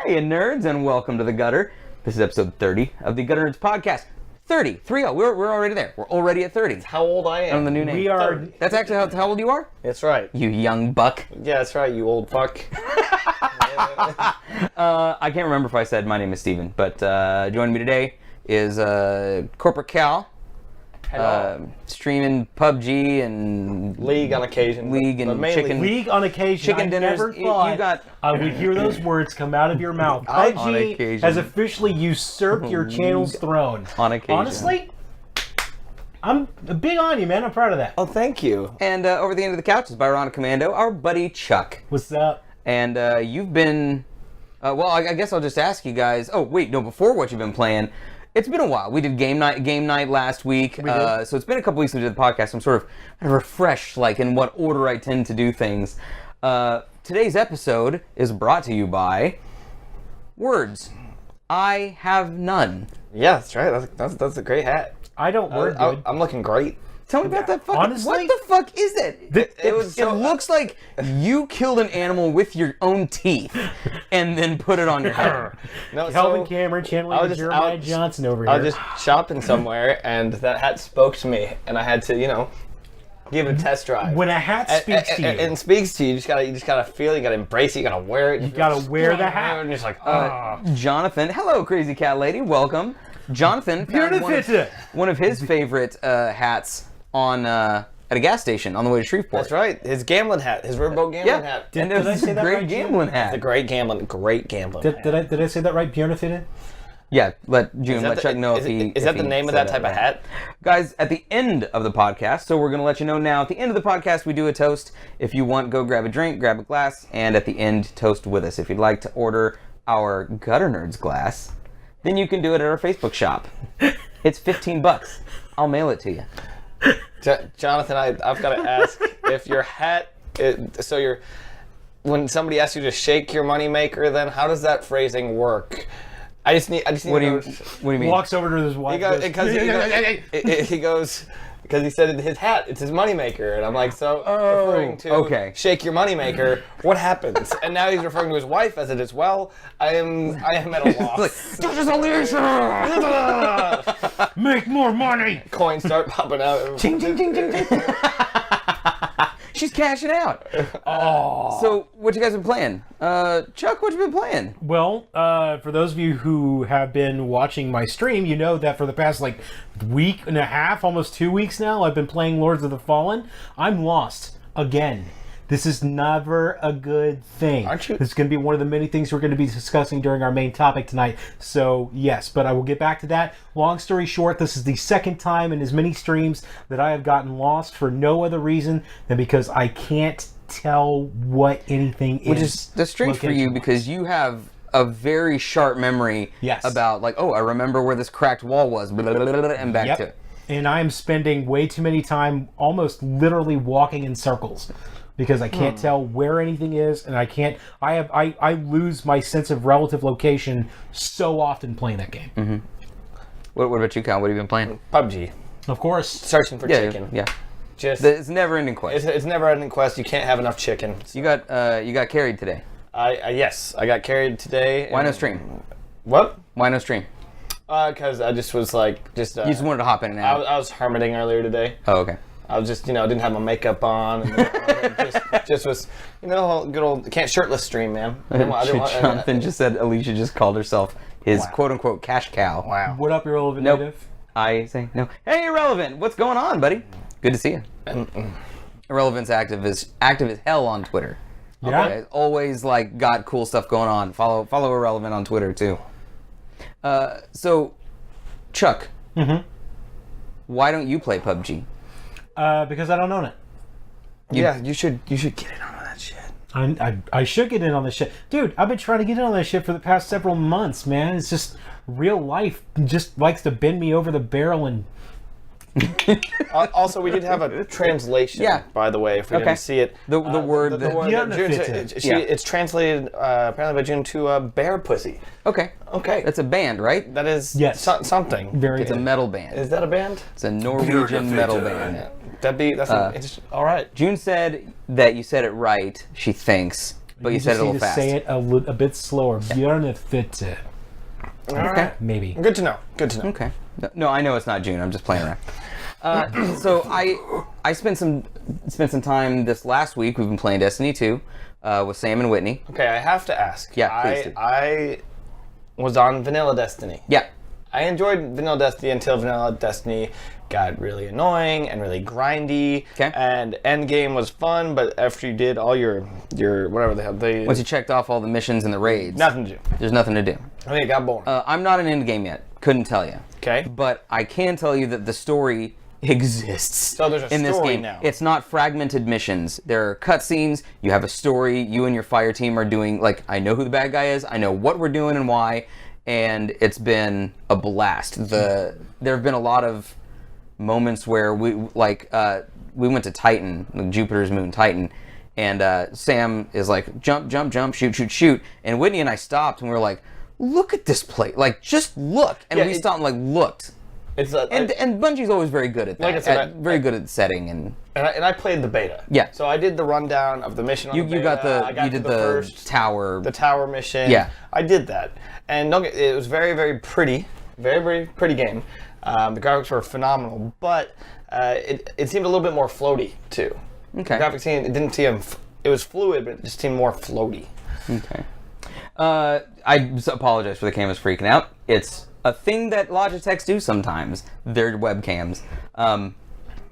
Hiya, nerds, and welcome to The Gutter. This is episode 30 of the Gutter Nerds podcast. 30. We're already there. We're already at 30. That's how old I am. On the new name. We are. That's actually how old you are? That's right. You young buck. Yeah, that's right, you old fuck. I can't remember if I said my name is Steven, but joining me today is Corporate Cal. Hello. Streaming PUBG and League on occasion. League and but mainly chicken. League on occasion. Chicken I dinners. never thought You got I would hear those words come out of your mouth. On PUBG occasion. has officially usurped your channel's throne. On occasion. Honestly, I'm big on you, man. I'm proud of that. Oh, thank you. And over the end of the couch is Byronic Commando, our buddy Chuck. What's up? And you've been, well, I guess I'll just ask you guys. Oh, wait, no, before what you've been playing, it's been a while. We did game night last week. So it's been a couple weeks since we did the podcast. I'm sort of refreshed, like, in what order I tend to do things. Today's episode is brought to you by Words. I have none. Yeah, that's right. That's a great hat. I don't word good. I'm looking great. Tell me about that fucking... Honestly? What the fuck is it? It looks like you killed an animal with your own teeth and then put it on your head. No, Kelvin so Cameron I channeling was just Jeremiah out- Johnson over I here. was just shopping somewhere, and that hat spoke to me, and I had to, give it a test drive. When a hat speaks to you. And speaks to you, you just gotta feel it, you gotta embrace it, you gotta wear it. You gotta wear the hat. And you're just like, Jonathan, hello, crazy cat lady, welcome. Jonathan found one of his favorite hats on at a gas station on the way to Shreveport. That's right. His gambling hat, his riverboat gambling hat. And Did I it's say a that great right, Jim? gambling hat. It's a great gambling hat. Did I say that right? Bjornafitten? Yeah, let Chuck know is if he... Is that the name of that type of hat? Guys, at the end of the podcast, so we're going to let you know now, at the end of the podcast, we do a toast. If you want, go grab a drink, grab a glass, and at the end, toast with us. If you'd like to order our Gutter Nerds glass, then you can do it at our Facebook shop. It's $15. I'll mail it to you. Jonathan, I've got to ask if your hat. When somebody asks you to shake your moneymaker, then how does that phrasing work? I just need. What do you mean? Walks over to his wife. He goes because he said his hat. It's his moneymaker, and I'm like, referring to shake your moneymaker. What happens? And now he's referring to his wife as it as well. I am at a loss. Make more money. Coins start popping out. Ching, ching, ching, ching, ching. She's cashing out. Oh. So, what you guys been playing? Chuck, what you been playing? Well, for those of you who have been watching my stream, you know that for the past week and a half, almost 2 weeks now, I've been playing Lords of the Fallen. I'm lost again. This is never a good thing. Aren't you? This is going to be one of the many things we're going to be discussing during our main topic tonight. So, yes, but I will get back to that. Long story short, this is the second time in as many streams that I have gotten lost for no other reason than because I can't tell what anything is. Which is that's strange for you because you have a very sharp memory about I remember where this cracked wall was, blah, blah, blah, blah, and back to it. And I'm spending way too many time almost literally walking in circles. Because I can't tell where anything is, and I lose my sense of relative location so often playing that game. Mm-hmm. What about you, Kyle? What have you been playing? PUBG. Of course. Searching for chicken. Yeah. It's never-ending quest. It's never-ending quest. You can't have enough chicken. You got carried today. Yes, I got carried today. Why no stream? What? Why no stream? Because I just was you just wanted to hop in and out. I was hermiting earlier today. Oh, okay. I was just, didn't have my makeup on. And just was, good old shirtless stream, man. Jonathan just said Alicia just called herself his quote-unquote cash cow. Wow. What up, Irrelevant Native? I say no. Hey, Irrelevant, what's going on, buddy? Good to see you. Irrelevant's active as hell on Twitter. Yeah. Okay. Always got cool stuff going on. Follow Irrelevant on Twitter too. So, Chuck. Mm-hmm. Why don't you play PUBG? Because I don't own it. Yeah, you should get in on that shit. I should get in on this shit. Dude, I've been trying to get in on this shit for the past several months, man. It's just real life just likes to bend me over the barrel and... Also, we did have a translation, by the way, if we didn't see it. The word it's translated apparently by June to bear pussy. Okay. That's a band, right? That is something. It's a metal band. Is that a band? It's a Norwegian metal band. That's all right. June said that you said it right, she thinks. but you said it a little fast. Say it a bit slower. Björnfitte. Okay. Maybe. Good to know. Okay. No, I know it's not June. I'm just playing around. So I spent some time this last week. We've been playing Destiny 2 with Sam and Whitney. Okay, I have to ask. Yeah, please do. I was on Vanilla Destiny. Yeah. I enjoyed Vanilla Destiny until Vanilla Destiny got really annoying and really grindy. Okay. And Endgame was fun, but after you did all your whatever the hell Once you checked off all the missions and the raids, nothing to do. There's nothing to do. I think it got boring. I'm not in Endgame yet. Couldn't tell you. Okay. But I can tell you that the story exists. So there's a in this story game. now. It's not fragmented missions. There are cutscenes. You have a story. You and your fire team are doing, like, I know who the bad guy is. I know what we're doing and why. And it's been a blast. There have been a lot of moments where we went to Titan, like Jupiter's moon, Titan, and Sam is like, jump, jump, jump, shoot, shoot, shoot. And Whitney and I stopped and we were like, look at this place. Like, just look. And we stopped and like looked. It's and Bungie's always very good at that. Like I said, very good at setting and I played the beta. Yeah. So I did the rundown of the mission on the beta. You did the tower. The tower mission. Yeah. I did that. And it was very, very pretty. Very, very pretty game. The graphics were phenomenal, but it seemed a little bit more floaty too. Okay. The graphics it didn't seem, it was fluid, but it just seemed more floaty. Okay. I apologize for the cameras freaking out. It's a thing that Logitechs do sometimes. Their webcams.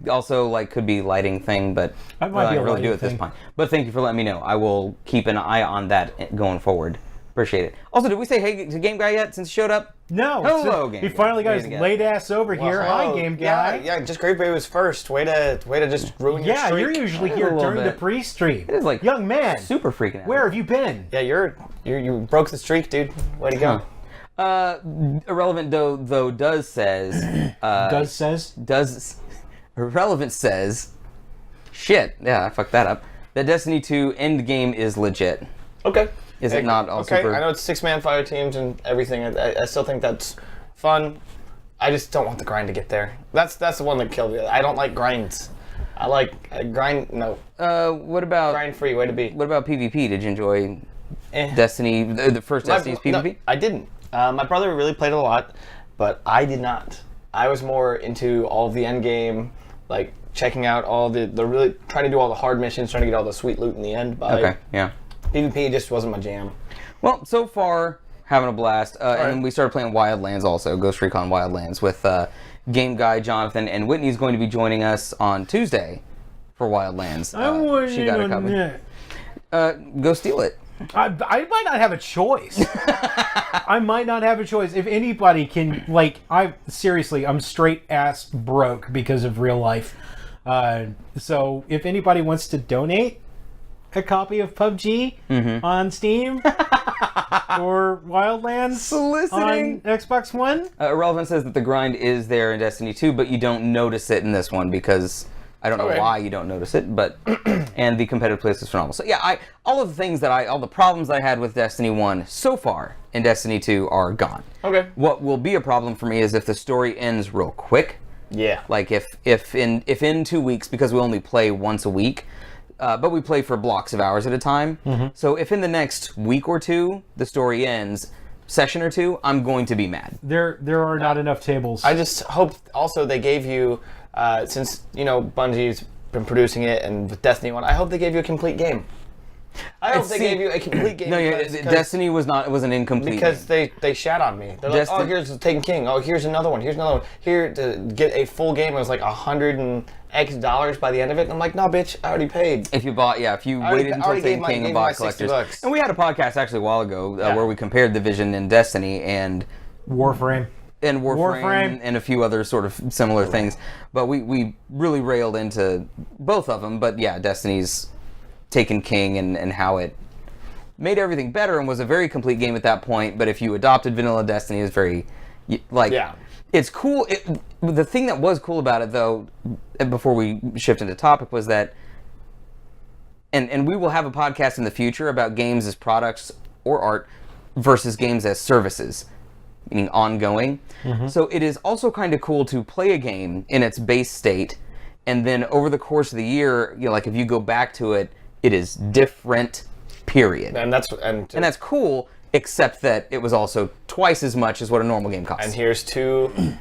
Also, like, could be lighting thing, but I might be a really do lighting at this thing. point. But thank you for letting me know. I will keep an eye on that going forward. Appreciate it. Also, did we say hey to Game Guy yet since he showed up? No. Hello, Game He Guy. finally got his Again. late ass over here. Hello. Hi, Game Guy. Yeah, just Great Bay was first. Way to just ruin your Yeah, streak. you're usually A here little during the bit. pre-stream. It is like young man, super freaking out. where have you been? Yeah, you broke the streak, dude. Way to go. Irrelevant though does says Irrelevant says shit. Yeah, I fucked that up. That Destiny 2 endgame is legit. Okay. Is it not also okay? for... I know it's 6-man fire teams and everything. I still think that's fun. I just don't want the grind to get there. That's the one that killed me. I don't like grinds. I like grind. No. What about Grind free? Way to be. What about PvP? Did you enjoy Destiny? The first Destiny's PvP? No, I didn't. My brother really played it a lot, but I did not. I was more into all of the end game, like checking out all the really trying to do all the hard missions, trying to get all the sweet loot in the end. But Okay, yeah. PvP just wasn't my jam. Well, so far having a blast, and then we started playing Wildlands also, Ghost Recon Wildlands with Game Guy Jonathan, and Whitney's going to be joining us on Tuesday for Wildlands. She got a copy. Go steal it. I might not have a choice. I might not have a choice. If anybody can, like, I'm straight ass broke because of real life. So if anybody wants to donate a copy of PUBG on Steam or Wildlands Soliciting. on Xbox One, Irrelevant says that the grind is there in Destiny 2, but you don't notice it in this one because I don't know why you don't notice it, but and the competitive place is phenomenal. So yeah, all the problems I had with Destiny 1 so far in Destiny 2 are gone. Okay. What will be a problem for me is if the story ends real quick. Yeah. Like if in 2 weeks, because we only play once a week, but we play for blocks of hours at a time. So if in the next week or two the story ends, session or two, I'm going to be mad. there are not enough tables. I just hope also they gave you, since Bungie's been producing it and with Destiny 1, I hope they gave you a complete game. I hope they gave you a complete game. No, Destiny was an incomplete because game. they shat on me. They're like, oh, here's Taken King. Oh, here's another one. Here's another one. Here to get a full game, it was like $100 and X by the end of it. And I'm like, no, bitch, I already paid. If you waited until Taken King and bought collectors. And we had a podcast actually a while ago where we compared Division and Destiny and Warframe. And Warframe and a few other sort of similar things. But we really railed into both of them. But yeah, Destiny's Taken King and how it made everything better and was a very complete game at that point. But if you adopted Vanilla Destiny, it's very it's cool. The thing that was cool about it, though, before we shift into topic, was that, and we will have a podcast in the future about games as products or art versus games as services, meaning ongoing. So it is also kind of cool to play a game in its base state, and then over the course of the year, like if you go back to it, it is different period. And that's cool, except that it was also twice as much as what a normal game costs. And here's two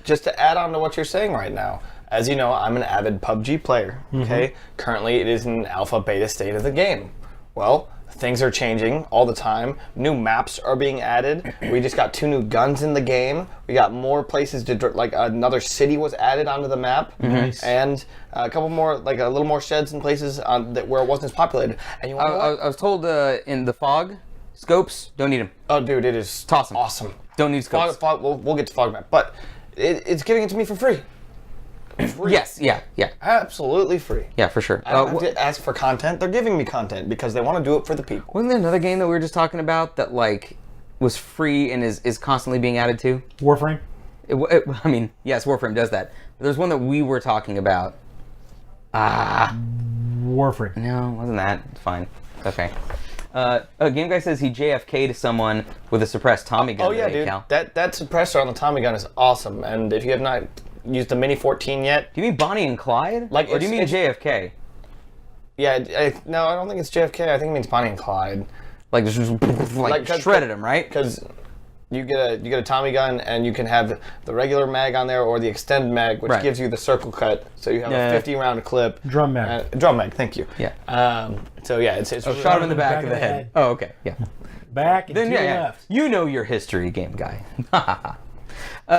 just to add on to what you're saying right now. As you know, I'm an avid PUBG player. Okay, currently it is in alpha beta state of the game. Well, things are changing all the time. New maps are being added. We just got 2 new guns in the game. We got more places to like another city was added onto the map, and a couple more, like a little more sheds and places where it wasn't as populated. And you I was told in the fog scopes, don't need them. Oh, dude, it is toss them. Awesome. Don't need scopes. Fog, we'll get to fog map, but it's giving it to me for free. Free. Yes, yeah. Absolutely free. Yeah, for sure. I don't have to ask for content. They're giving me content because they want to do it for the people. Wasn't there another game that we were just talking about that like was free and is constantly being added to? Warframe? I mean, yes, Warframe does that. But there's one that we were talking about. Warframe. No, wasn't that. It's fine. It's okay. Game Guy says he JFK'd someone with a suppressed Tommy gun. Oh yeah, dude. Cal. That suppressor on the Tommy gun is awesome. And if you have not used the Mini 14 yet, do you mean Bonnie and Clyde? Like, or do you mean JFK? Yeah, no, I don't think it's JFK. I think it means Bonnie and Clyde. Like shredded him, right? Because you get a Tommy gun and you can have the regular mag on there or the extend mag, which gives you the circle cut, so you have a 50 round clip. Drum mag. Drum mag. Thank you. Yeah. So yeah, it's shot him in the back of the head. Oh, okay. Yeah. Back and to the left. You know your history, Game Guy.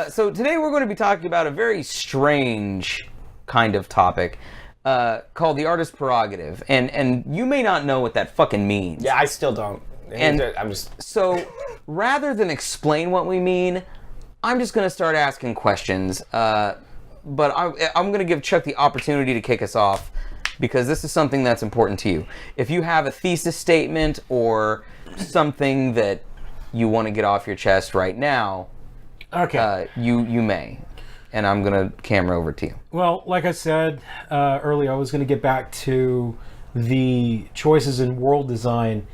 So today we're going to be talking about a very strange kind of topic called the artist prerogative, and you may not know what that fucking means. Yeah, I still don't. And I'm just so rather than explain what we mean, I'm just going to start asking questions. But I'm going to give Chuck the opportunity to kick us off because this is something that's important to you. If you have a thesis statement or something that you want to get off your chest right now, okay, you may. And I'm going to camera over to you. Well, like I said earlier, I was going to get back to the choices in world design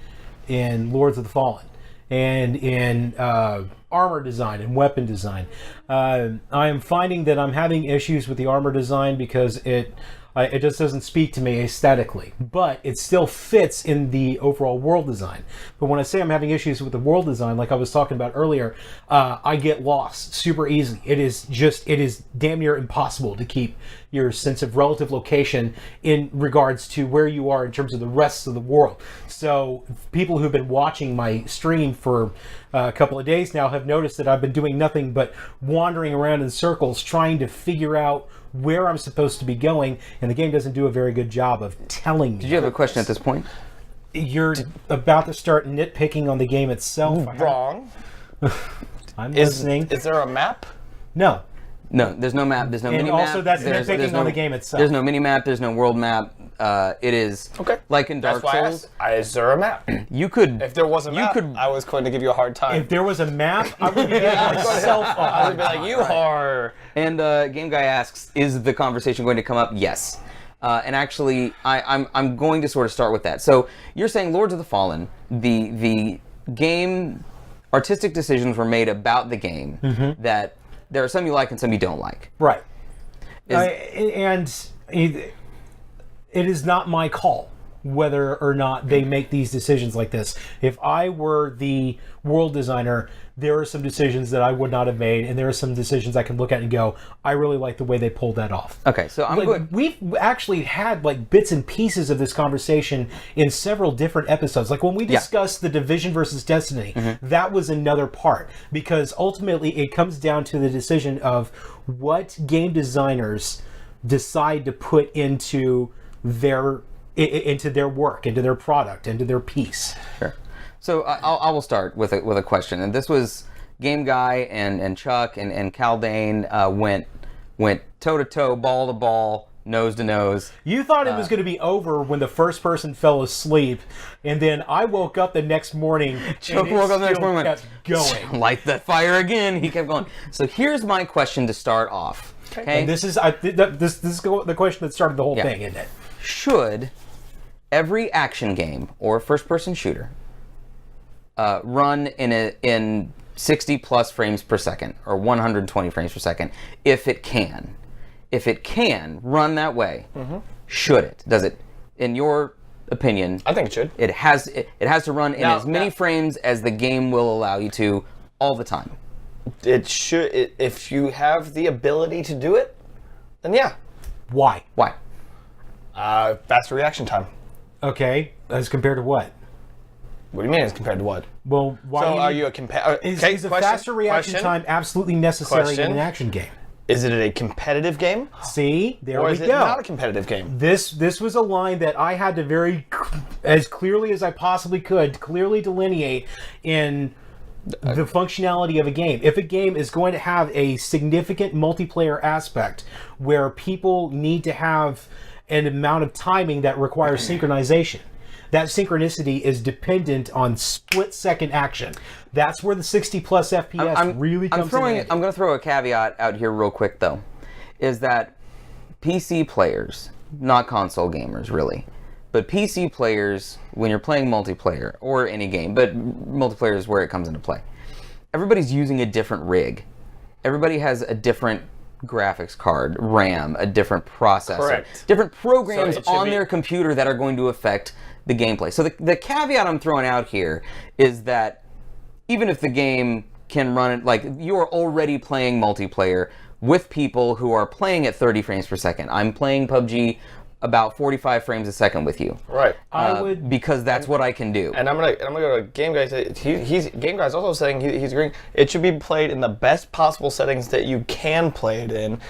in Lords of the Fallen and in armor design and weapon design. I am finding that I'm having issues with the armor design because it just doesn't speak to me aesthetically, but it still fits in the overall world design. But when I say I'm having issues with the world design, like I was talking about earlier, I get lost super easy. It is damn near impossible to keep your sense of relative location in regards to where you are in terms of the rest of the world. So people who've been watching my stream for a couple of days now have noticed that I've been doing nothing but wandering around in circles trying to figure out where I'm supposed to be going, and the game doesn't do a very good job of telling me. Did you have a question at this point? You're about to start nitpicking on the game itself. Wrong. I'm listening. Is there a map? No. No, there's no map. There's no mini map. And also, that's nitpicking on the game itself. There's no mini map. There's no world map. It is like in Dark Souls. Is there a map? You could. If there was a map, I was going to give you a hard time. If there was a map, I would be giving myself a hard time. I would be like, you whore. And Game Guy asks, is the conversation going to come up? Yes. And actually, I'm going to sort of start with that. So you're saying Lords of the Fallen, the game, artistic decisions were made about the game that there are some you like and some you don't like. Right. And it is not my call whether or not they make these decisions like this. If I were the world designer, there are some decisions that I would not have made, and there are some decisions I can look at and go, I really like the way they pulled that off. Okay, so we've actually had like bits and pieces of this conversation in several different episodes. Like when we discussed the Division versus Destiny, that was another part, because ultimately it comes down to the decision of what game designers decide to put into their work, into their product, into their piece. Sure. So I will start with a question, and this was Game Guy and Chuck and Caldane went toe to toe, ball to ball, nose to nose. You thought it was going to be over when the first person fell asleep, and then I woke up the next morning. Chuck woke up the next morning, kept going. Light the fire again. He kept going. So here's my question to start off. Okay. And this is the question that started the whole thing, isn't it? Should every action game or first-person shooter run in 60 plus frames per second or 120 frames per second if it can run that way? Should it? Does it, in your opinion, I think it should. It has to run in as many frames as the game will allow you to all the time. It should. If you have the ability to do it, then yeah. Why? Why? Faster reaction time. Okay, as compared to what? What do you mean as compared to what? Well, why? So are you a compare? Is a faster reaction time absolutely necessary in an action game? Is it a competitive game? See, there we go. Or is it not a competitive game? This was a line that I had to as clearly as I possibly could, clearly delineate in the functionality of a game. If a game is going to have a significant multiplayer aspect where people need to have an amount of timing that requires synchronization, that synchronicity is dependent on split-second action. That's where the 60 plus FPS really comes in handy. I'm going to throw a caveat out here real quick, though, is that PC players, not console gamers, really, but PC players, when you're playing multiplayer, or any game, but multiplayer is where it comes into play, everybody's using a different rig. Everybody has a different graphics card, RAM, a different processor, Correct. different programs on be their computer that are going to affect the gameplay. So the caveat I'm throwing out here is that even if the game can run it, like you're already playing multiplayer with people who are playing at 30 frames per second. I'm playing PUBG about 45 frames a second with you. Right. Because that's what I can do. And I'm gonna go to Game Guy. Game Guy's also saying he's agreeing it should be played in the best possible settings that you can play it in,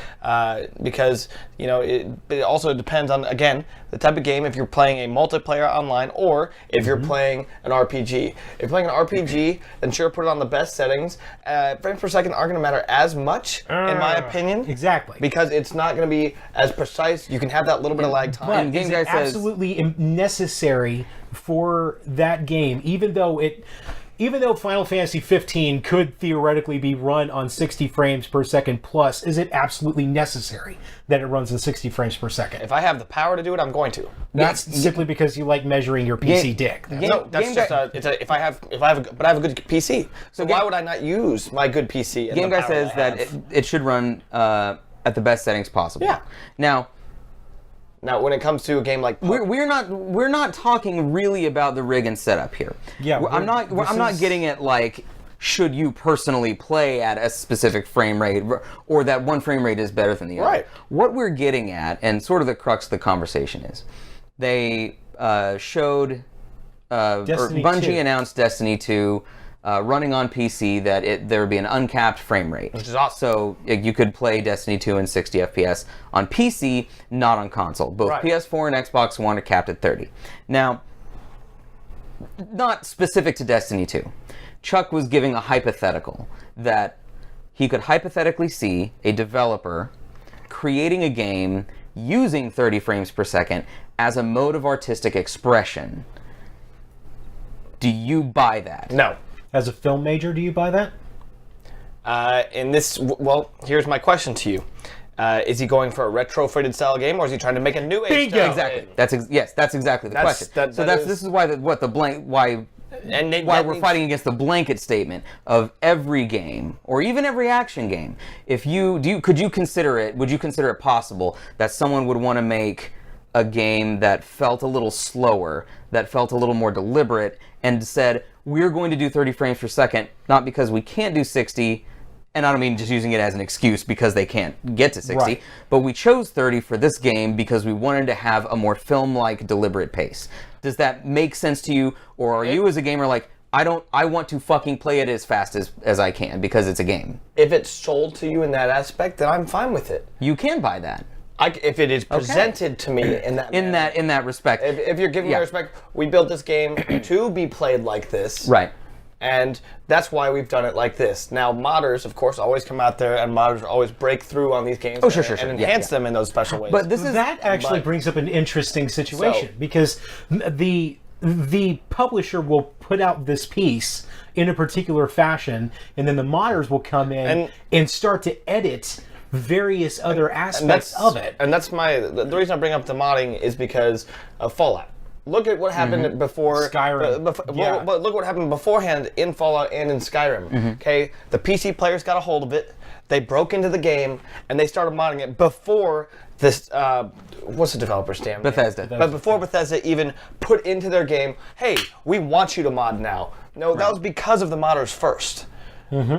because it also depends on, again, the type of game. If you're playing a multiplayer online or if you're playing an RPG. If you're playing an RPG, then sure, put it on the best settings. Frames per second aren't going to matter as much, in my opinion. Exactly. Because it's not going to be as precise. You can have that little bit of lag time. But Game is Guy it says absolutely necessary for that game, even though Final Fantasy 15 could theoretically be run on 60 frames per second plus, is it absolutely necessary that it runs in 60 frames per second? If I have the power to do it, I'm going to. That's simply because you like measuring your PC dick. No, that's just if I have a good PC. So why would I not use my good PC? And Game the Guy power says I that have? it should run at the best settings possible. Yeah. Now, when it comes to a game like we're not talking really about the rig and setup here. Yeah, I'm not getting at like, should you personally play at a specific frame rate, or that one frame rate is better than the other. Right. What we're getting at, and sort of the crux of the conversation is, they showed Bungie 2. announced Destiny 2 running on PC, that there would be an uncapped frame rate. Which is awesome. So you could play Destiny 2 in 60 FPS on PC, not on console. Both Right. PS4 and Xbox One are capped at 30. Now, not specific to Destiny 2. Chuck was giving a hypothetical that he could hypothetically see a developer creating a game using 30 frames per second as a mode of artistic expression. Do you buy that? No. As a film major, do you buy that? Here's my question to you. Is he going for a retrofitted style game, or is he trying to make a new age Bingo. style Exactly. game? That's exactly the question. This is why we're fighting against the blanket statement of every game, or even every action game. Would you consider it possible that someone would want to make a game that felt a little slower, that felt a little more deliberate, and said, we're going to do 30 frames per second, not because we can't do 60, and I don't mean just using it as an excuse because they can't get to 60, Right. but we chose 30 for this game because we wanted to have a more film-like, deliberate pace. Does that make sense to you, or are you as a gamer like, I want to fucking play it as fast as I can because it's a game? If it's sold to you in that aspect, then I'm fine with it. You can buy that. If it is presented to me in that manner. In that respect. If you're giving me respect, we built this game to be played like this. Right. And that's why we've done it like this. Now, modders, of course, always come out there, and modders always break through on these games and enhance them in those special ways. But that actually brings up an interesting situation, because the publisher will put out this piece in a particular fashion, and then the modders will come in and start to edit various other aspects of it. And that's the reason I bring up the modding is because of Fallout. Look at what happened before Skyrim. But look what happened beforehand in Fallout and in Skyrim. Okay, the PC players got a hold of it. They broke into the game and they started modding it before this. What's the developer's name? Bethesda. But before Bethesda even put into their game, hey, we want you to mod now. No, that was because of the modders first.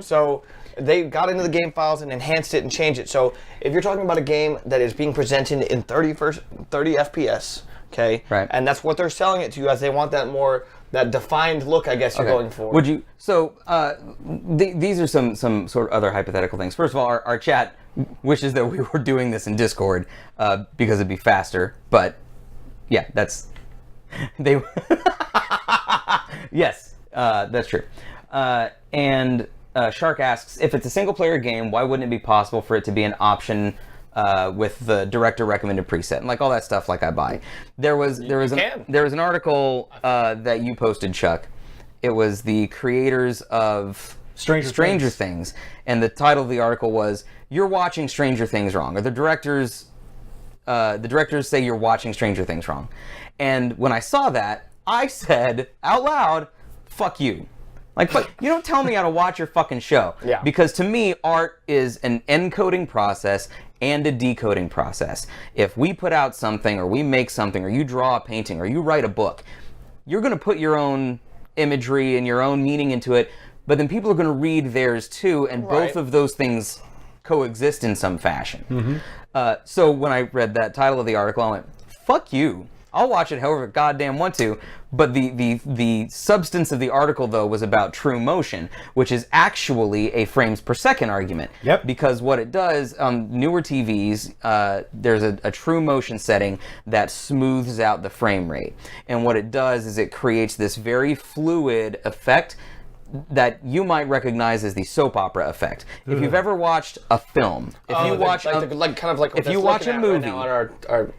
So they got into the game files and enhanced it and changed it. So if you're talking about a game that is being presented in 30 FPS, okay, right, and that's what they're selling it to you as, they want that defined look, I guess you're going for. Would you? So these are some sort of other hypothetical things. First of all, our chat wishes that we were doing this in Discord because it'd be faster. But yeah, that's they. Yes, that's true. And Shark asks, if it's a single-player game, why wouldn't it be possible for it to be an option with the director recommended preset and like all that stuff? Like I buy. There was an article that you posted, Chuck. It was the creators of Stranger Things, and the title of the article was "You're watching Stranger Things wrong," or the directors say you're watching Stranger Things wrong. And when I saw that, I said out loud, "Fuck you." Like, you don't tell me how to watch your fucking show. Yeah. Because to me, art is an encoding process and a decoding process. If we put out something, or we make something, or you draw a painting, or you write a book, you're going to put your own imagery and your own meaning into it, but then people are going to read theirs too, and both of those things coexist in some fashion. So when I read that title of the article, I went, fuck you. I'll watch it however goddamn want to. But the substance of the article, though, was about true motion, which is actually a frames per second argument. Yep. Because what it does on newer TVs, there's a true motion setting that smooths out the frame rate. And what it does is it creates this very fluid effect that you might recognize as the soap opera effect. If you've ever watched a film, if you watch a movie,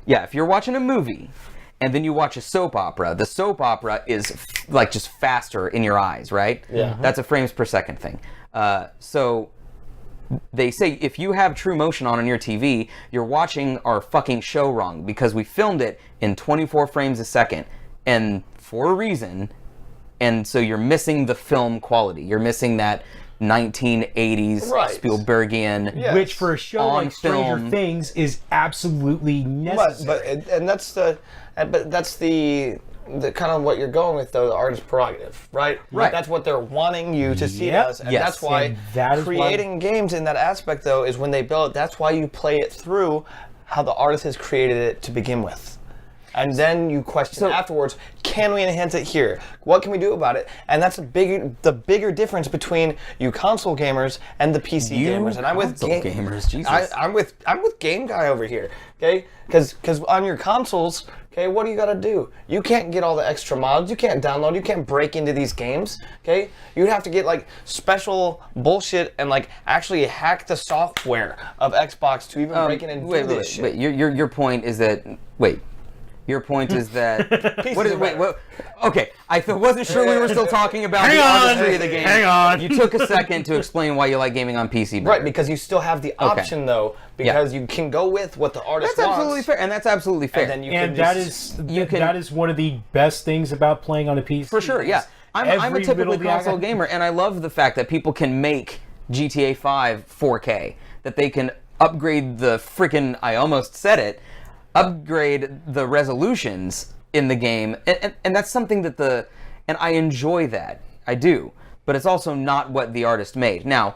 if you're watching a movie, and then you watch a soap opera, the soap opera is like just faster in your eyes, right? Yeah. That's a frames per second thing. So they say if you have true motion on your TV, you're watching our fucking show wrong because we filmed it in 24 frames a second, and for a reason. And so you're missing the film quality. You're missing that 1980s Spielbergian, which for a show like Stranger Things is absolutely necessary. But that's the kind of what you're going with, though, the artist's prerogative, right? Right. That's what they're wanting you to see as. And that's why creating games in that aspect, though, is when they build it, that's why you play it through how the artist has created it to begin with. And then you question afterwards, can we enhance it here? What can we do about it? And that's the bigger difference between you console gamers and the PC gamers. And I'm with gamers. Jesus. I'm with Game Guy over here. Okay, because on your consoles, okay, what do you got to do? You can't get all the extra mods. You can't download. You can't break into these games. Okay, you'd have to get like special bullshit and like actually hack the software of Xbox to even break in and do this shit. Wait, your point is that Your point is that okay, I wasn't sure we were still talking about the artistry of the game. Hang on. You took a second to explain why you like gaming on PC. Right, because you still have the option though, because you can go with what the artist wants. That's absolutely fair, and that's absolutely fair. And that is one of the best things about playing on a PC. For sure, yeah. I'm a typical console gamer, and I love the fact that people can make GTA 5 4K, that they can upgrade the freaking, I almost said it, upgrade the resolutions in the game, and that's something that and I enjoy that, I do, but it's also not what the artist made. Now,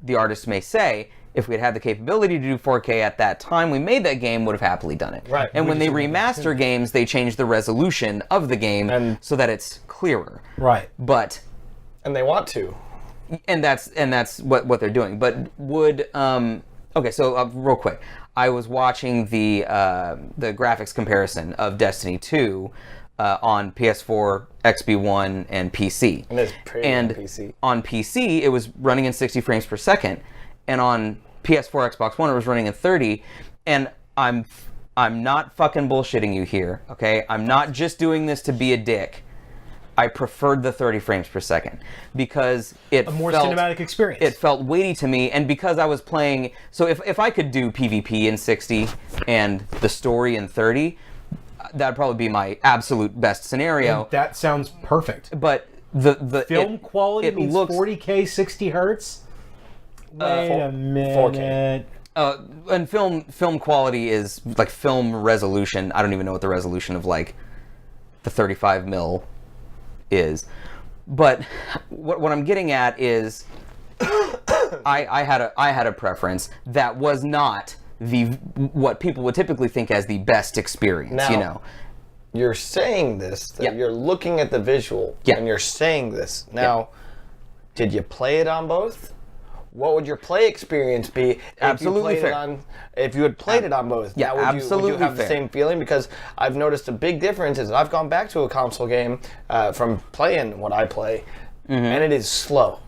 the artist may say, if we had the capability to do 4K at that time we made that game, would have happily done it. Right. And when they remaster games, they change the resolution of the game so that it's clearer. Right. And they want to. And that's what they're doing. But would okay, so real quick, I was watching the graphics comparison of Destiny 2 on PS4, XB1, and PC. And it's pretty on PC. On PC, it was running in 60 frames per second, and on PS4, Xbox One, it was running in 30. And I'm not fucking bullshitting you here, okay? I'm not just doing this to be a dick. I preferred the 30 frames per second because it felt a more cinematic experience. It felt weighty to me, and because I was playing, so if I could do PvP in 60 and the story in 30, that'd probably be my absolute best scenario. And that sounds perfect. But the film quality means 40K 60 hertz. Wait a minute. 4K. And film quality is like film resolution. I don't even know what the resolution of like the 35 mil is, but what I'm getting at is I had a preference that was not what people would typically think as the best experience. Now, you're saying this, that you're looking at the visual, and you're saying this. Now, did you play it on both? What would your play experience be Absolutely fair. if you had played it on both? Yeah, now, absolutely would you have fair. the same feeling? Because I've noticed a big difference is I've gone back to a console game from playing what I play, and it is slow.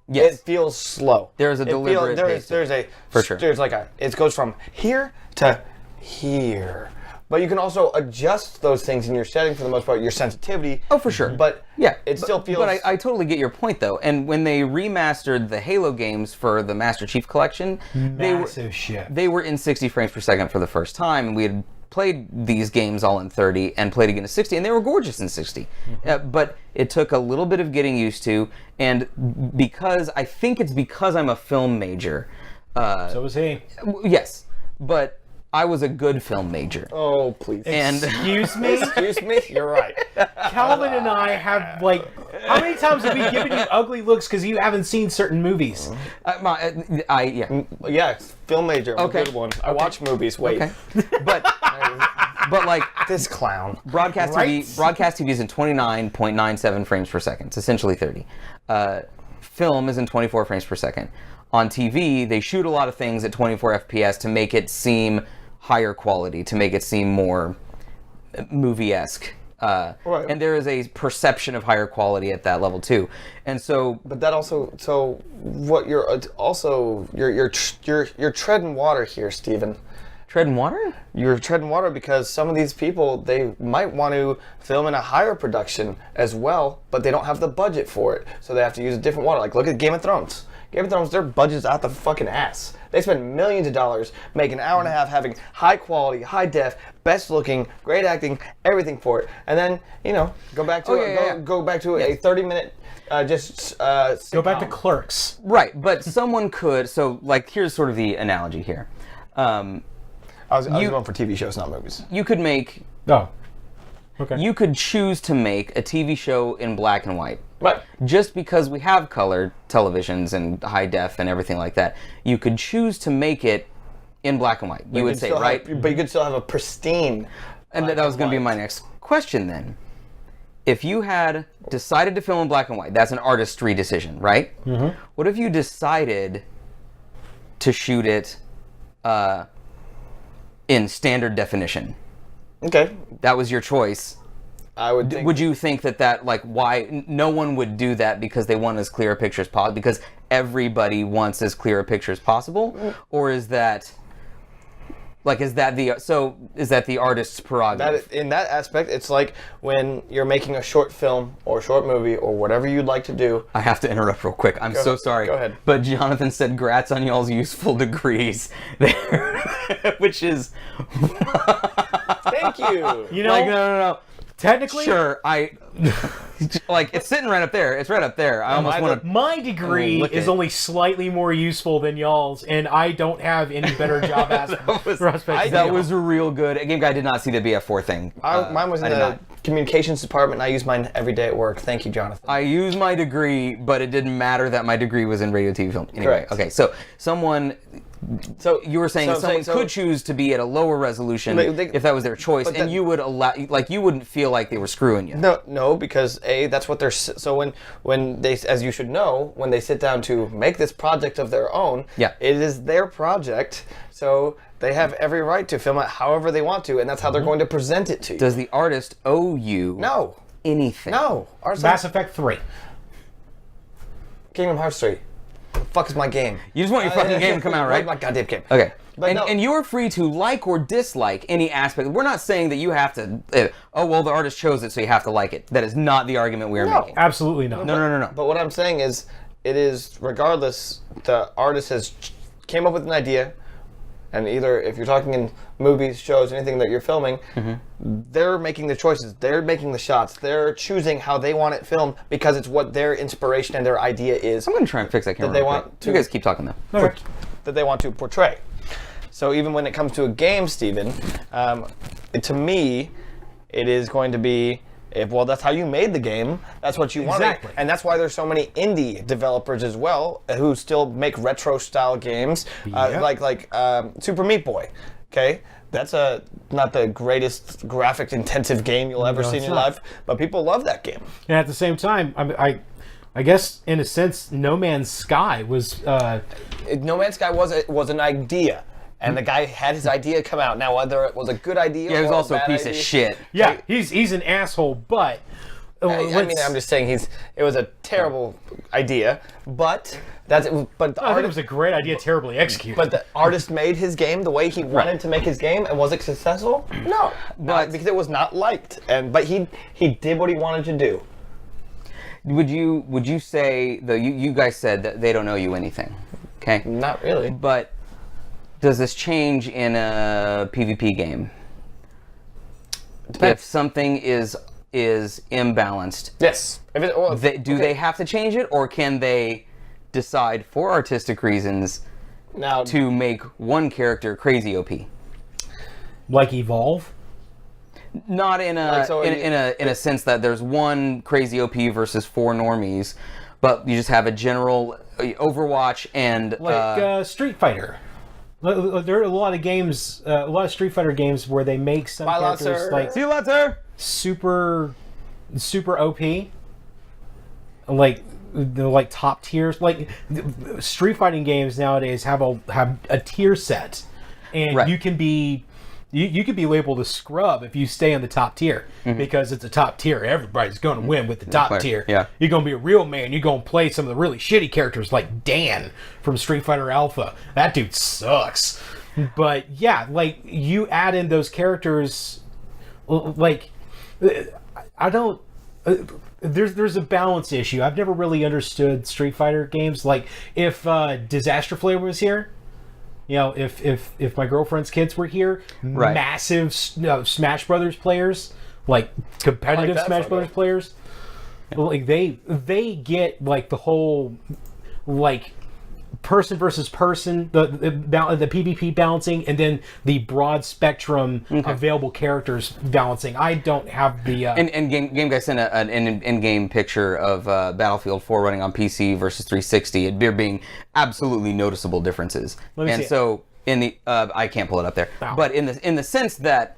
Yes. It feels slow. There's a deliberate pace. It goes from here to here. But you can also adjust those things in your setting for the most part, your sensitivity. Oh, for sure. But it still feels... But I totally get your point, though. And when they remastered the Halo games for the Master Chief Collection, they were in 60 frames per second for the first time, and we had played these games all in 30 and played again in 60, and they were gorgeous in 60. But it took a little bit of getting used to, and I think it's because I'm a film major. So was he. Yes, but I was a good film major. Oh, please. And Excuse me? Excuse me? You're right. Calvin and I have, how many times have we given you ugly looks because you haven't seen certain movies? Yeah, film major. I'm a good one. I watch movies. Wait. Okay. But like this clown. Broadcast TV is in 29.97 frames per second. It's essentially 30. Film is in 24 frames per second. On TV, they shoot a lot of things at 24 FPS to make it seem higher quality, to make it seem more movie-esque. Right. And there is a perception of higher quality at that level too. And so, but that also, so what you're also you're treading water here, Stephen. Treading water? You're treading water because some of these people, they might want to film in a higher production as well, but they don't have the budget for it, so they have to use a different water. Like, look at Game of Thrones. Game of Thrones, their budget's out the fucking ass. They spend millions of dollars making an hour and a half, having high quality, high def, best looking, great acting, everything for it, and then go back to a 30-minute go back to Clerks. Right, but someone could. So, like, here's sort of the analogy here. I was going for TV shows, not movies. You could make. Oh. Okay. You could choose to make a TV show in black and white. Right. Just because we have color televisions and high def and everything like that, you could choose to make it in black and white. You would say, right? But you could still have a pristine. And that was going to be my next question then. If you had decided to film in black and white, that's an artistry decision, right? Mm-hmm. What if you decided to shoot it in standard definition? Okay. That was your choice. I would think. Would you think that why no one would do that because they want as clear a picture as possible? Because everybody wants as clear a picture as possible? Or is that the artist's prerogative? In that aspect, it's like when you're making a short film or short movie or whatever you'd like to do. I have to interrupt real quick. I'm so sorry. Go ahead. But Jonathan said, "Grats on y'all's useful degrees," there, which is. Thank you. No. Technically, sure. It's sitting right up there. It's right up there. I almost want to. My degree is only slightly more useful than y'all's, and I don't have any better job prospects. That was real good. Game Guy did not see the BF4 thing. Mine was in the communications department, and I use mine every day at work. Thank you, Jonathan. I used my degree, but it didn't matter that my degree was in radio, TV, film. Anyway, correct. Okay, so someone. So you were saying someone could choose to be at a lower resolution if that was their choice, and you would you wouldn't feel like they were screwing you. No, because that's what they're. So when they, as you should know, when they sit down to make this project of their own, it is their project. So they have every right to film it however they want to, and that's how they're going to present it to you. Does the artist owe you anything? No. Mass Effect 3. Kingdom Hearts 3. The fuck is my game? You just want your fucking game to come out, right? My goddamn game. Okay. And you're free to like or dislike any aspect. We're not saying that you have to, the artist chose it, so you have to like it. That is not the argument we are making. Absolutely not. No. But what I'm saying is, it is, regardless, the artist has came up with an idea, and either if you're talking in movies, shows, anything that you're filming, they're making the choices, they're making the shots, they're choosing how they want it filmed because it's what their inspiration and their idea is. I'm going to try and fix that camera. That they want to, you guys keep talking though. Okay. That they want to portray. So even when it comes to a game, Steven, to me, it is going to be, well, that's how you made the game. That's what you wanted. Exactly. And that's why there's so many indie developers as well who still make retro-style games, like Super Meat Boy. Okay? That's not the greatest graphic-intensive game you'll ever see in your life, but people love that game. And at the same time, I guess, in a sense, No Man's Sky was... No Man's Sky was an idea. And the guy had his idea come out. Now, whether it was a good idea or he was also a bad piece idea, of shit. Yeah, he's an asshole, but... I mean, I'm just saying it was a terrible idea, but I think it was a great idea, terribly executed. But the artist made his game the way he wanted to make his game, and was it successful? No, because it was not liked. But he did what he wanted to do. Would you say, though, you guys said that they don't owe you anything, okay? Not really. But does this change in a PvP game? Depends. If something is imbalanced, Yes. Do they have to change it, or can they decide for artistic reasons now to make one character crazy OP? Like Evolve? Not in a sense that there's one crazy OP versus 4 normies, but you just have a general Overwatch and Street Fighter. There are a lot of games, a lot of Street Fighter games where they make some characters like see you later. super OP, like the top tiers. Like Street Fighting games nowadays have a tier set, and you can be. You could be labeled a scrub if you stay in the top tier because it's a top tier. Everybody's going to win with the top tier. Yeah. You're going to be a real man. You're going to play some of the really shitty characters like Dan from Street Fighter Alpha. That dude sucks. But yeah, like you add in those characters, like I don't. There's a balance issue. I've never really understood Street Fighter games. Like if Disaster Flavor was here. You know, if my girlfriend's kids were here, massive Smash Brothers players, like competitive Smash Brothers players, like they get like the whole like person versus person, the PvP balancing, and then the broad spectrum available characters balancing. I don't have the and Game Guy sent an in-game picture of Battlefield 4 running on PC versus 360. There being absolutely noticeable differences. So in the I can't pull it up there, but in the sense that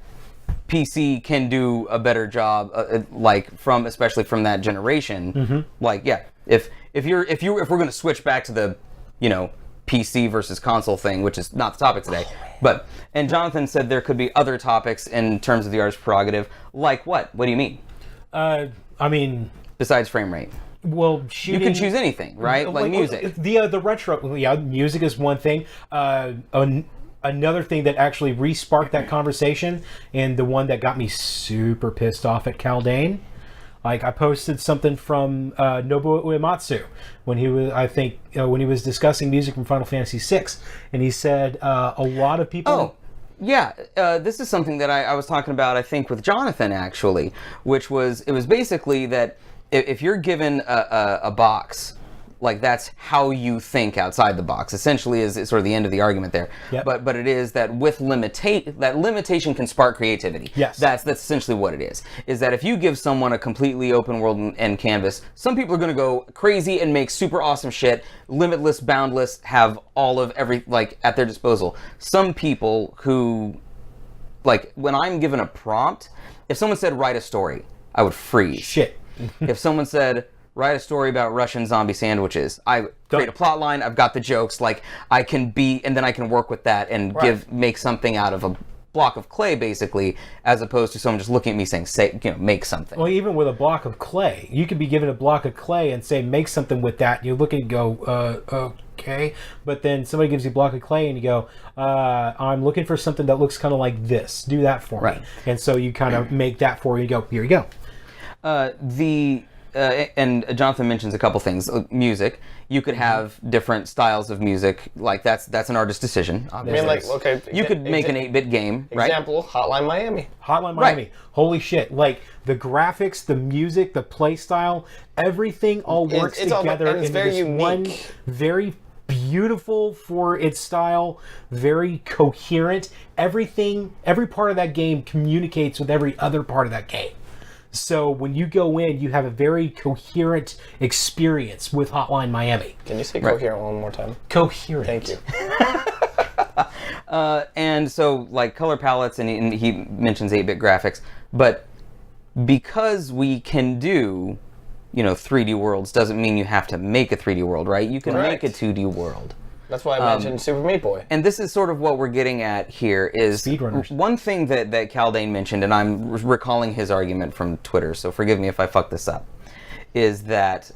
PC can do a better job, especially from that generation. Like if we're going to switch back to the PC versus console thing, which is not the topic today. And Jonathan said there could be other topics in terms of the artist's prerogative. Like what? What do you mean? I mean, besides frame rate. Well, shooting, you can choose anything, right? Like music. The retro, music is one thing. Another thing that actually re-sparked that conversation, and the one that got me super pissed off at Kaldane. Like I posted something from Nobuo Uematsu when he was discussing music from Final Fantasy VI, and he said a lot of people. Oh, yeah. This is something that I was talking about, I think, with Jonathan actually, which was it was basically that if you're given a box. Like that's how you think outside the box. Essentially, is sort of the end of the argument there. Yep. But it is that with limitation can spark creativity. Yes. That's essentially what it is. Is that if you give someone a completely open world and canvas, some people are going to go crazy and make super awesome shit, limitless, boundless, have all of at their disposal. Some people who, like when I'm given a prompt, if someone said write a story, I would freeze. Shit. If someone said write a story about Russian zombie sandwiches, I create a plot line, I've got the jokes, like I can and then I can work with that and make something out of a block of clay basically, as opposed to someone just looking at me saying, make something. Well, even with a block of clay, you could be given a block of clay and say, make something with that. And you look and go, okay. But then somebody gives you a block of clay and you go, I'm looking for something that looks kind of like this. Do that for me. And so you kind of make that for you. You go, here you go. and Jonathan mentions a couple things. Music. You could have different styles of music. Like that's an artist's decision. Obviously. I mean, like, okay. You could make an 8-bit game, right? Example, Hotline Miami. Hotline Miami. Holy shit. Like, the graphics, the music, the play style, everything all works together and it's very unique. One very beautiful for its style, very coherent. Everything, every part of that game communicates with every other part of that game. So when you go in, you have a very coherent experience with Hotline Miami. Can you say coherent one more time? Coherent. Thank you. And so, like, color palettes, and he mentions 8-bit graphics, but because we can do, 3D worlds doesn't mean you have to make a 3D world, right? You can make a 2D world. That's why I mentioned Super Meat Boy. And this is sort of what we're getting at here is Speedrunners. One thing that Kaldane mentioned, and I'm recalling his argument from Twitter, so forgive me if I fuck this up, is that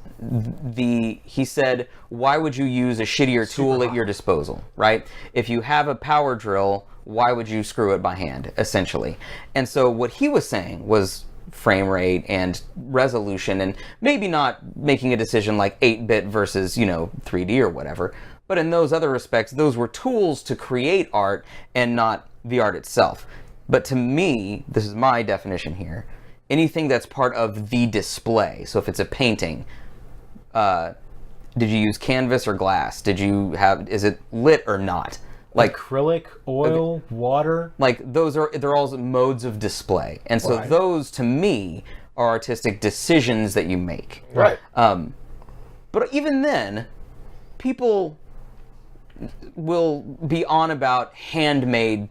he said, why would you use a shittier tool at your disposal, right? If you have a power drill, why would you screw it by hand, essentially? And so what he was saying was frame rate and resolution, and maybe not making a decision like 8-bit versus, 3D or whatever, but in those other respects, those were tools to create art and not the art itself. But to me, this is my definition here, anything that's part of the display. So if it's a painting, did you use canvas or glass? Is it lit or not? Like acrylic, oil, water. Like they're all modes of display. And so those, to me, are artistic decisions that you make. Right. But even then, people will be on about handmade,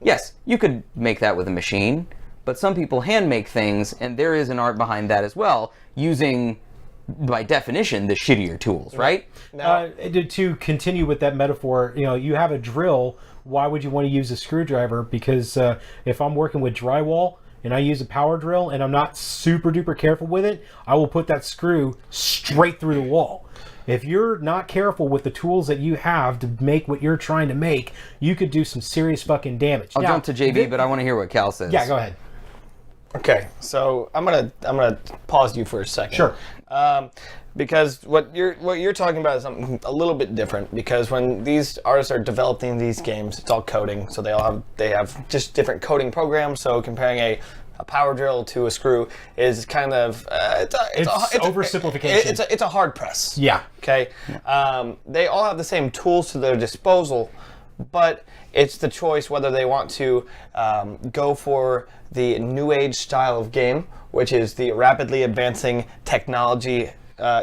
yes, you could make that with a machine, but some people hand make things, and there is an art behind that as well, using, by definition, the shittier tools, right? To continue with that metaphor, you have a drill, why would you want to use a screwdriver? Because if I'm working with drywall and I use a power drill and I'm not super duper careful with it, I will put that screw straight through the wall. If you're not careful with the tools that you have to make what you're trying to make, you could do some serious fucking damage. I'll jump to JB, but I want to hear what Cal says. Yeah, go ahead. Okay, so I'm gonna pause you for a second. Sure. Because what you're talking about is something a little bit different. Because when these artists are developing these games, it's all coding. So they have just different coding programs. So comparing a power drill to a screw is kind of it's oversimplification. It's a hard press. Yeah. Okay. They all have the same tools to their disposal, but it's the choice whether they want to go for the new age style of game, which is the rapidly advancing technology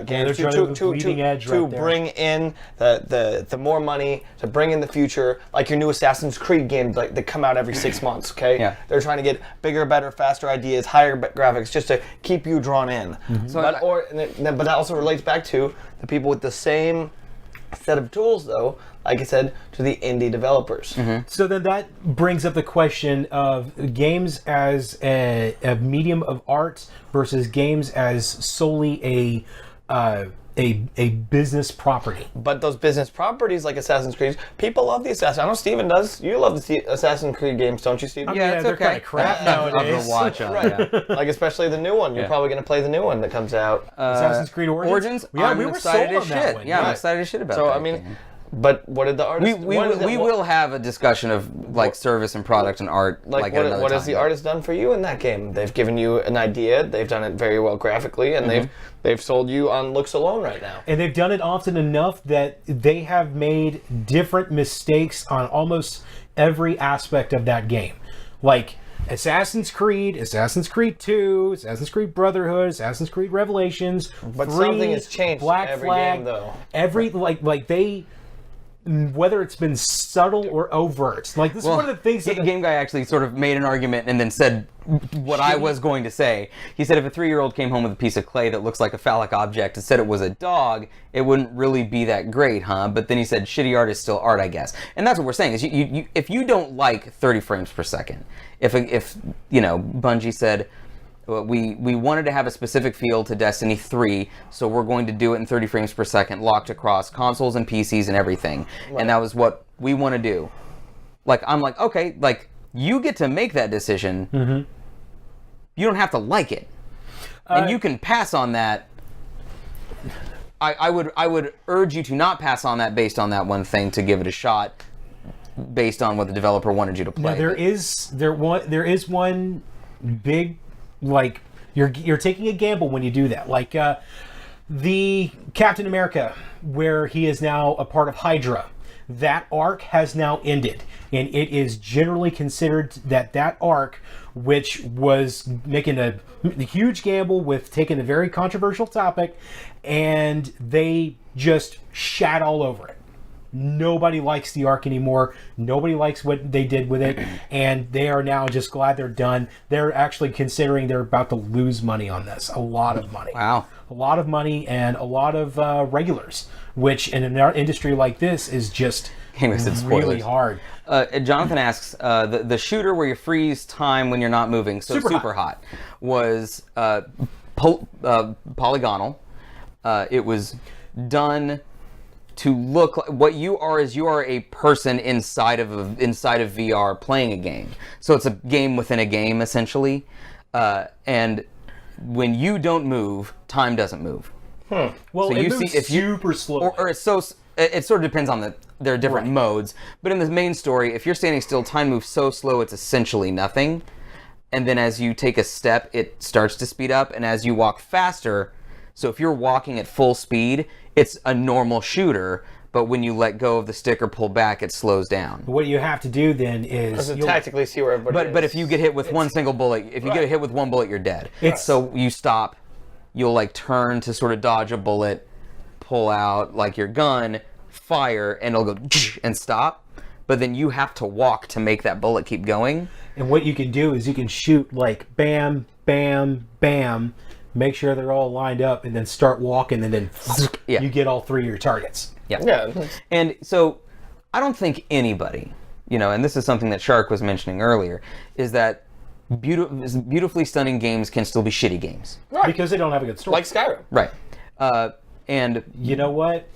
games to bring in the more money, to bring in the future, like your new Assassin's Creed games that come out every 6 months. Okay, they're trying to get bigger, better, faster ideas, higher graphics, just to keep you drawn in. Mm-hmm. But that also relates back to the people with the same set of tools, though, like I said, to the indie developers. Mm-hmm. So then that brings up the question of games as a medium of art versus games as solely a business property. But those business properties, like Assassin's Creed, people love the Assassin's. I know Steven does. You love the Assassin's Creed games, don't you, Steven? Yeah, they're kind of crap nowadays. Watch on, right. Like especially the new one. You're probably going to play the new one that comes out. Assassin's Creed Origins? Yeah, we were excited as shit. One. Yeah, I'm excited as shit about that. So, I mean, but what did the artist... We will have a discussion of like service and product and art like at another what time. Has the artist done for you in that game? They've given you an idea. They've done it very well graphically, and they've sold you on looks alone right now. And they've done it often enough that they have made different mistakes on almost every aspect of that game. Like Assassin's Creed 2, Assassin's Creed Brotherhood, Assassin's Creed Revelations, but something has changed Black every Flag, game, though. Every like they, whether it's been subtle or overt, like this is one of the things that Game Guy actually sort of made an argument and then said what I was going to say. He said if a 3-year-old came home with a piece of clay that looks like a phallic object and said it was a dog, it wouldn't really be that great, huh? But then he said shitty art is still art, I guess. And that's what we're saying is you if you don't like 30 frames per second, if Bungie said we wanted to have a specific feel to Destiny 3, so we're going to do it in 30 frames per second, locked across consoles and PCs and everything. Right. And that was what we want to do. Like, I'm like, okay, like, you get to make that decision. Mm-hmm. You don't have to like it. And you can pass on that. I would urge you to not pass on that based on that one thing, to give it a shot based on what the developer wanted you to play. Now, there is one big, like, you're taking a gamble when you do that. Like the Captain America, where he is now a part of Hydra. That arc has now ended, and it is generally considered that arc, which was making a huge gamble with taking a very controversial topic, and they just shat all over it. Nobody likes the arc anymore. Nobody likes what they did with it, and they are now just glad they're done. They're actually considering they're about to lose money on this. A lot of money. Wow. A lot of money and a lot of regulars, which in an industry like this is just really hard. Jonathan asks, the shooter where you freeze time when you're not moving, so super hot, was polygonal. It was done to look like what you are a person inside of VR playing a game. So it's a game within a game, essentially. And when you don't move, time doesn't move. Well, so it moves super slow. Or it's so it sort of depends on there are different modes. But in the main story, if you're standing still, time moves so slow it's essentially nothing. And then as you take a step, it starts to speed up. And as you walk faster, so if you're walking at full speed, it's a normal shooter. But when you let go of the stick or pull back, it slows down. What you have to do then is tactically see where everybody is. But if you get hit with one single bullet, get hit with one bullet, you're dead. So you stop. You'll like turn to sort of dodge a bullet, pull out like your gun, fire, and it'll go and stop. But then you have to walk to make that bullet keep going. And what you can do is you can shoot like bam, bam, bam, make sure they're all lined up, and then start walking, and then you get all three of your targets. Yeah. And so I don't think anybody, and this is something that Shark was mentioning earlier, is that beautifully stunning games can still be shitty games. Right. Because they don't have a good story. Like Skyrim. Right. And you know what?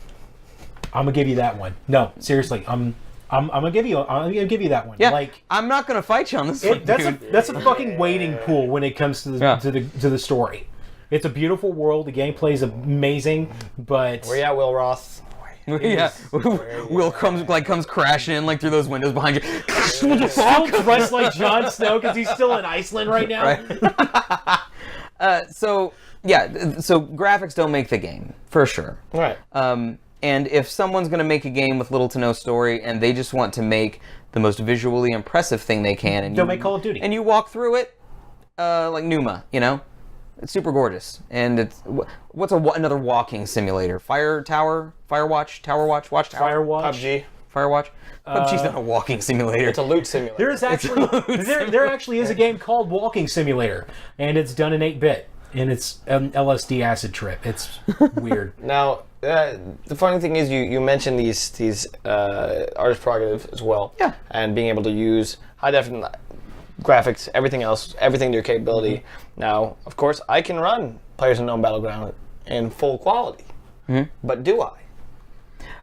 I'm gonna give you that one. No, seriously, I'm gonna give you that one. Yeah. Like, I'm not gonna fight you on this one, dude. That's a fucking wading pool when it comes to the story. It's a beautiful world. The gameplay is amazing, but where you at, Will Roth? Yeah, Will comes crashing in like through those windows behind you. Still dressed like Jon Snow because he's still in Iceland right now. Right. So graphics don't make the game for sure. Right. And if someone's going to make a game with little to no story and they just want to make the most visually impressive thing they can, and they'll make Call of Duty, and you walk through it like Numa, it's super gorgeous. And it's what's another walking simulator? Watchtower. PUBG. Firewatch. PUBG's not a walking simulator. It's a loot simulator. There actually is a game called Walking Simulator, and it's done in 8-bit, and it's an LSD acid trip. It's weird. Now, the funny thing is, you mentioned these artist prerogative as well. Yeah. And being able to use high definition graphics, everything else, everything to your capability. Mm-hmm. Now, of course, I can run PlayerUnknown's Battleground in full quality, but do I?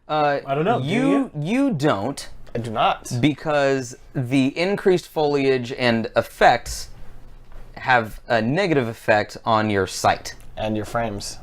I don't know. You don't. I do not. Because the increased foliage and effects have a negative effect on your sight and your frames.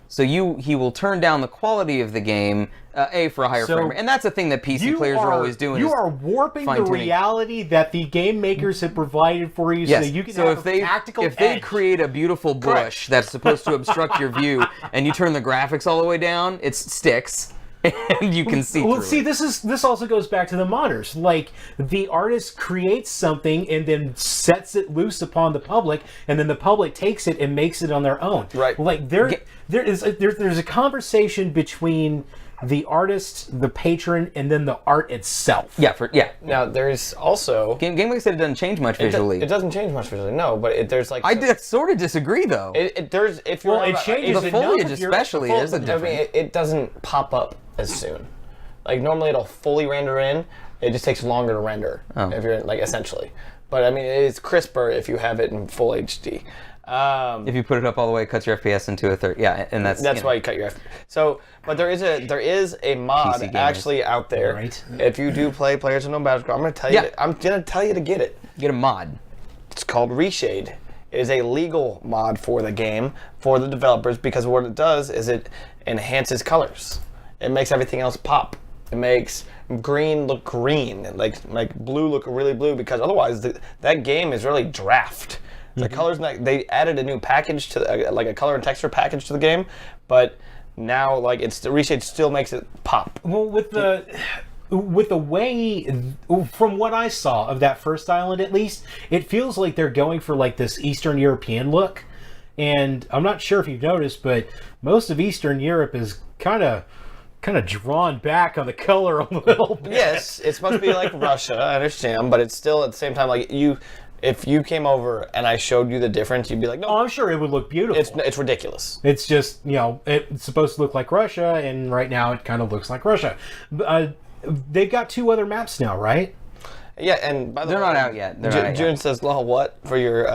So he will turn down the quality of the game, for a higher frame rate. And that's a thing that PC players are always doing. You are warping the reality that the game makers have provided for you, so that you can have a tactical edge. If they create a beautiful bush that's supposed to obstruct your view, and you turn the graphics all the way down, it sticks. And you can see through it. This also goes back to the modders. Like, the artist creates something and then sets it loose upon the public, and then the public takes it and makes it on their own. Right. Like, there's a conversation between the artist, the patron, and then the art itself. Yeah. Now, there's also Game like I said, it doesn't change much visually. It doesn't change much visually. No, but there's like I sort of disagree though. It changes. The foliage especially is a difference. I mean, it doesn't pop up as soon. Like, normally it'll fully render in. It just takes longer to render if you're essentially. But I mean, it's crisper if you have it in full HD. If you put it up all the way, it cuts your FPS into a third. Yeah, and that's why you cut your FPS. So, but there is a mod actually out there. Right. If you do play PlayerUnknown's Battleground, I'm gonna tell you. I'm gonna tell you to get it. Get a mod. It's called Reshade, is a legal mod for the game, for the developers, because what it does is it enhances colors. It makes everything else pop. It makes green look green, and like blue look really blue, because otherwise that game is really draft. The colors, they added a new package to like a color and texture package to the game, but now like the reshade still makes it pop. Well, with the way, from what I saw of that first island at least, it feels like they're going for like this Eastern European look. And I'm not sure if you've noticed, but most of Eastern Europe is kind of drawn back on the color a little bit. Yes, it's supposed to be like Russia, I understand, but it's still at the same time like if you came over and I showed you the difference, you'd be like, no. Oh, I'm sure it would look beautiful. It's ridiculous. It's just, it's supposed to look like Russia, and right now it kind of looks like Russia. They've got 2 other maps now, right? Yeah, and by the way, they're not out yet. June says, "Lol, what for your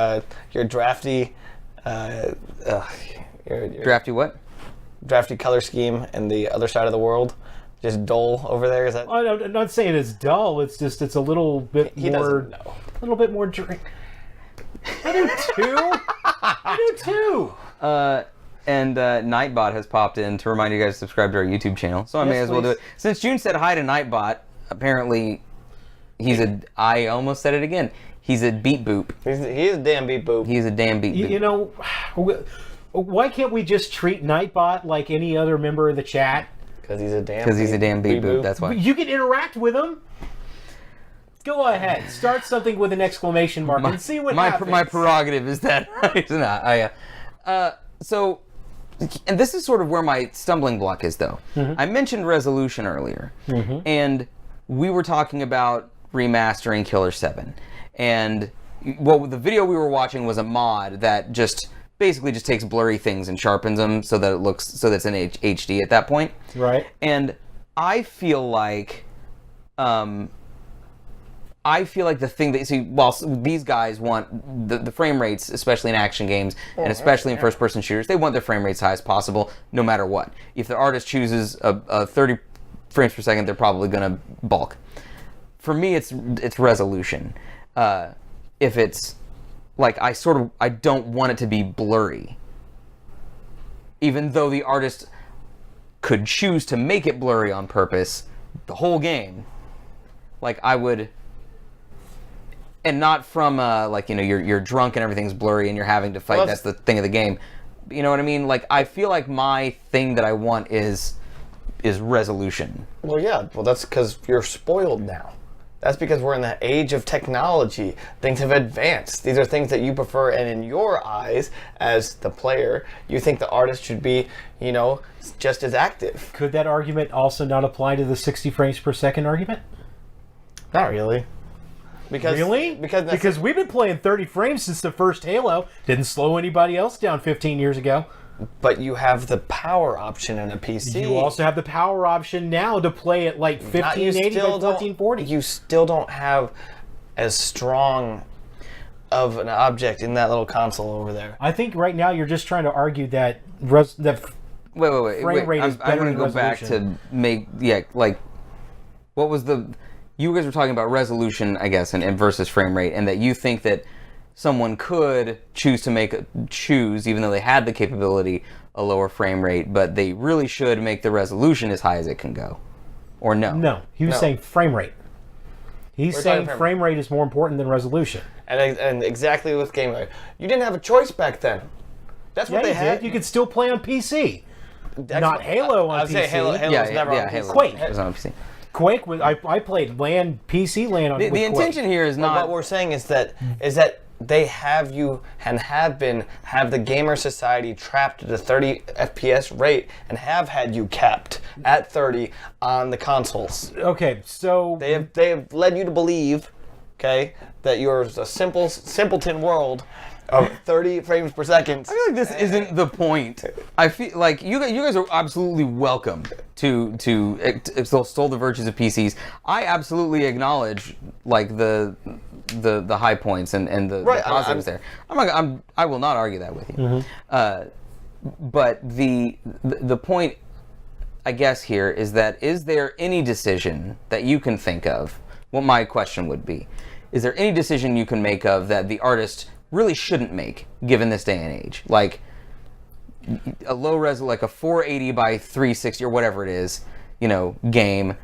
drafty, Drafty what? Drafty color scheme and the other side of the world, just dull over there." Is that? I'm not saying it's dull. It's just it's a little bit He more. doesn't know. A little bit more drink. I do too. I do too. And Nightbot has popped in to remind you guys to subscribe to our YouTube channel. So I may as well do it. Since June said hi to Nightbot, apparently I almost said it again. He's a beat boop. He's a damn beat boop. He's a damn beat boop. You know, why can't we just treat Nightbot like any other member of the chat? Because he's a damn beat boop. That's why. You can interact with him. Go ahead. Start something with an exclamation mark and see what happens. My prerogative is that. So, and this is sort of where my stumbling block is, though. I mentioned resolution earlier, and we were talking about remastering Killer 7. And the video we were watching was a mod that basically just takes blurry things and sharpens them so that it's in HD at that point. Right. And I feel like the thing that while these guys want the frame rates, especially in action games and especially in first-person shooters, they want their frame rates high as possible, no matter what. If the artist chooses a 30 frames per second, they're probably going to bulk. For me, it's resolution. If it's like I don't want it to be blurry, even though the artist could choose to make it blurry on purpose, the whole game. Like I would. And not from you're drunk and everything's blurry and you're having to fight. Well, that's the thing of the game. You know what I mean? Like I feel like my thing that I want is resolution. Well, yeah. Well, that's because you're spoiled now. That's because we're in the age of technology. Things have advanced. These are things that you prefer, and in your eyes, as the player, you think the artist should be, just as active. Could that argument also not apply to the 60 frames per second argument? Not really. Really? Because we've been playing 30 frames since the first Halo. Didn't slow anybody else down 15 years ago. But you have the power option in a PC. You also have the power option now to play at like 1580 by 1440. You still don't have as strong of an object in that little console over there. I think right now you're just trying to argue that frame rate is better. I'm going to go back to what was you guys were talking about resolution, I guess, and versus frame rate, and that you think that someone could choose, even though they had the capability, a lower frame rate, but they really should make the resolution as high as it can go. Or no? No, he was saying frame rate. He's saying frame rate is more important than resolution. And exactly with game rate. You didn't have a choice back then. That's what they had. You could still play on PC. Not Halo on PC. I'd say Halo was never on PC. Quake was on PC. Quake was I played PC LAN on the intention here is not. What we're saying is that they have the gamer society trapped at a 30 FPS rate and have had you capped at 30 on the consoles. Okay, so they have led you to believe, that you're a simpleton world of 30 frames per second. I feel like this isn't the point. I feel like you guys are absolutely welcome to extol the virtues of PCs. I absolutely acknowledge the high points and the positives there. I will not argue that with you. Mm-hmm. But the point, I guess, here is there any decision that you can think of? What my question would be: is there any decision you can make of that the artist really shouldn't make, given this day and age. Like a low res, like a 480 by 360 or whatever it is, game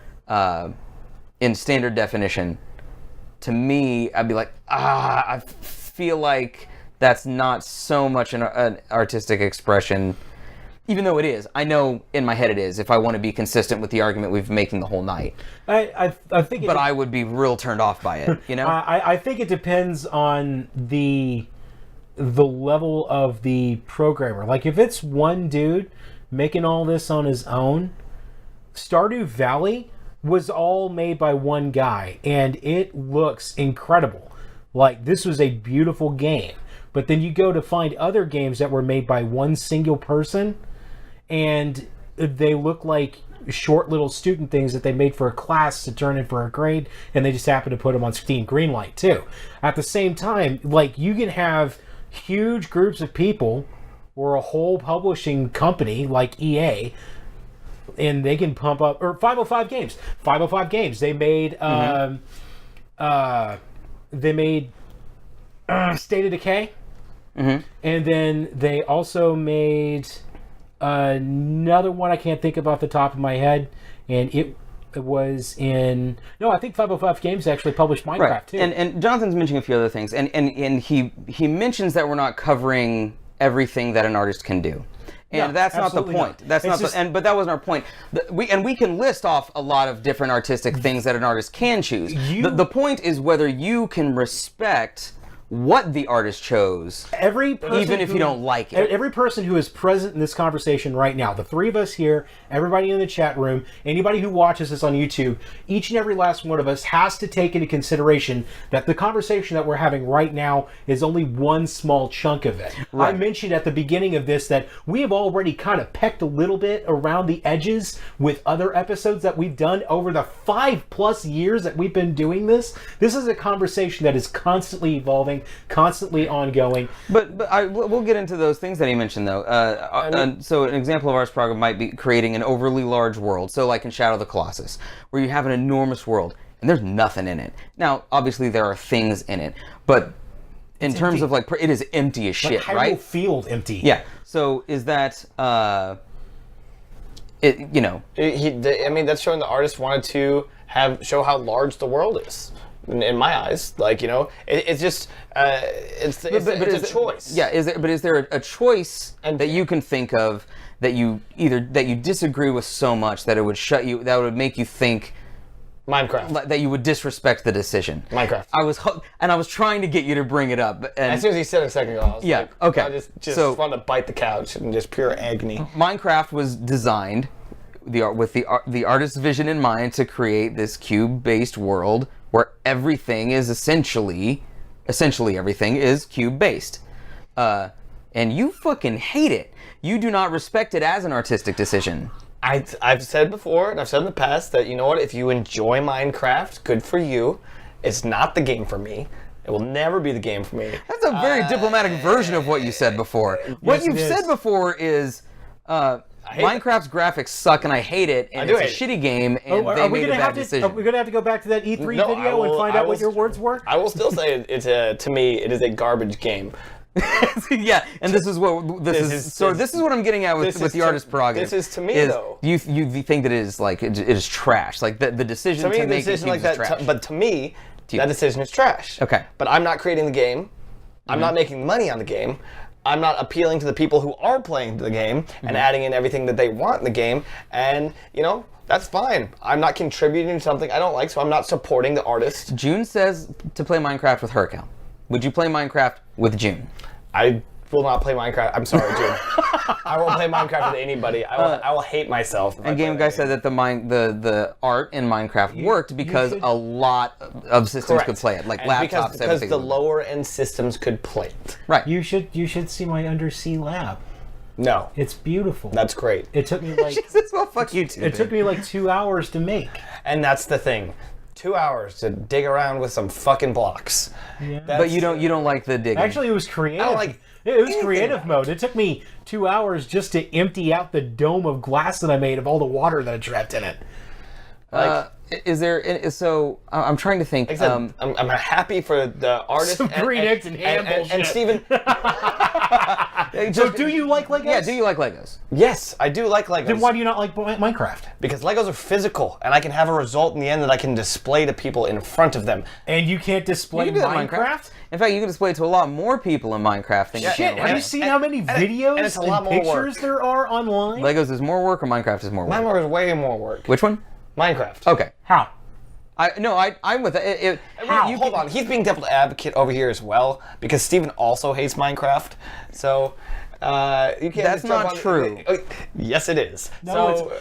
in standard definition. To me, I'd be like, I feel like that's not so much an artistic expression, even though it is. I know in my head it is, if I want to be consistent with the argument we've been making the whole night. I think, but I would be real turned off by it. I think it depends on the level of the programmer. Like if it's one dude making all this on his own, Stardew Valley was all made by one guy, and it looks incredible. Like, this was a beautiful game. But then you go to find other games that were made by one single person, and they look like short little student things that they made for a class to turn in for a grade, and they just happen to put them on Steam Greenlight, too. At the same time, like, you can have huge groups of people, or a whole publishing company like EA, and they can pump up, or 505 Games. 505 Games. They made State of Decay, and then they also made another one I can't think of off the top of my head, and it was in... No, I think 505 Games actually published Minecraft, too. And Jonathan's mentioning a few other things, and he mentions that we're not covering everything that an artist can do. And that's not the point. But that wasn't our point. We can list off a lot of different artistic things that an artist can choose. The point is whether you can respect what the artist chose, even if you don't like it. Every person who is present in this conversation right now, the three of us here, everybody in the chat room, anybody who watches this on YouTube, each and every last one of us has to take into consideration that the conversation that we're having right now is only one small chunk of it. Right. I mentioned at the beginning of this that we have already kind of pecked a little bit around the edges with other episodes that we've done over the 5+ years that we've been doing this. This is a conversation that is constantly evolving, constantly ongoing. But we'll get into those things that he mentioned, though. So an example of Artist Prerogative might be creating an overly large world. So like in Shadow of the Colossus, where you have an enormous world, and there's nothing in it. Now, obviously, there are things in it, but in terms of, like, it is empty as shit, like right? Field empty. Yeah. So is that... that's showing the artist wanted to show how large the world is. In my eyes, it's just it's a choice. Yeah, is there a choice that you can think of that you disagree with so much that it would that would make you think Minecraft, that you would disrespect the decision? Minecraft. I was trying to get you to bring it up, and as soon as he said it a second ago, I was okay. I just wanted to bite the couch and just pure agony. Minecraft was designed with the artist's vision in mind to create this cube-based world where everything is essentially everything is cube-based. And you fucking hate it. You do not respect it as an artistic decision. I've said before, and I've said in the past, that, you know what, if you enjoy Minecraft, good for you. It's not the game for me. It will never be the game for me. That's a very diplomatic version of what you said before. What you've said before is... Minecraft's graphics suck and I hate it, and it's a shitty game, and they made a bad decision. Are we going to have to go back to that E3 video and find out what your words were? I will still say to me, it is a garbage game. Yeah, and this is what this is what I'm getting at with the Artist Prerogative. This is to me, though. You think that it is like it is trash. Like the decision to make it like that, trash. But to me, that decision is trash. Okay. But I'm not creating the game. I'm not making money on the game. I'm not appealing to the people who are playing the game and adding in everything that they want in the game. And, that's fine. I'm not contributing to something I don't like, so I'm not supporting the artist. June says to play Minecraft with her account. Would you play Minecraft with June? I will not play Minecraft. I'm sorry, June. I won't play Minecraft with anybody. I will hate myself. And Game Guy said that the art in Minecraft worked because a lot of systems could play it, like laptops. Because the lower end systems could play it. Right. You should see my undersea lab. No. It's beautiful. That's great. It took me like... Jesus, well, fuck you too. It took me like 2 hours to make. And that's the thing. 2 hours to dig around with some fucking blocks. Yeah. But you don't like the digging. Actually, it was creative. I don't like it was creative mode. It took me 2 hours just to empty out the dome of glass that I made of all the water that I trapped in it. Like, is there? So I'm trying to think. Like I said, I'm happy for the artist. Some green eggs and ham bullshit. And Steven. So do you like Legos? Yeah, do you like Legos? Yes, I do like Legos. Then why do you not like Minecraft? Because Legos are physical, and I can have a result in the end that I can display to people in front of them. And you can't display You can do that in Minecraft? In fact, you can display it to a lot more people in Minecraft than you can. Shit, have you seen how many videos and it's a lot more pictures work. there are online? Legos is more work or Minecraft is more work? Minecraft is way more work. Which one? Minecraft. Okay. How? I'm with it. Hold on, he's being devil's advocate over here as well, because Steven also hates Minecraft, so... you can't That's just jump not on, true. Yes, it is. No,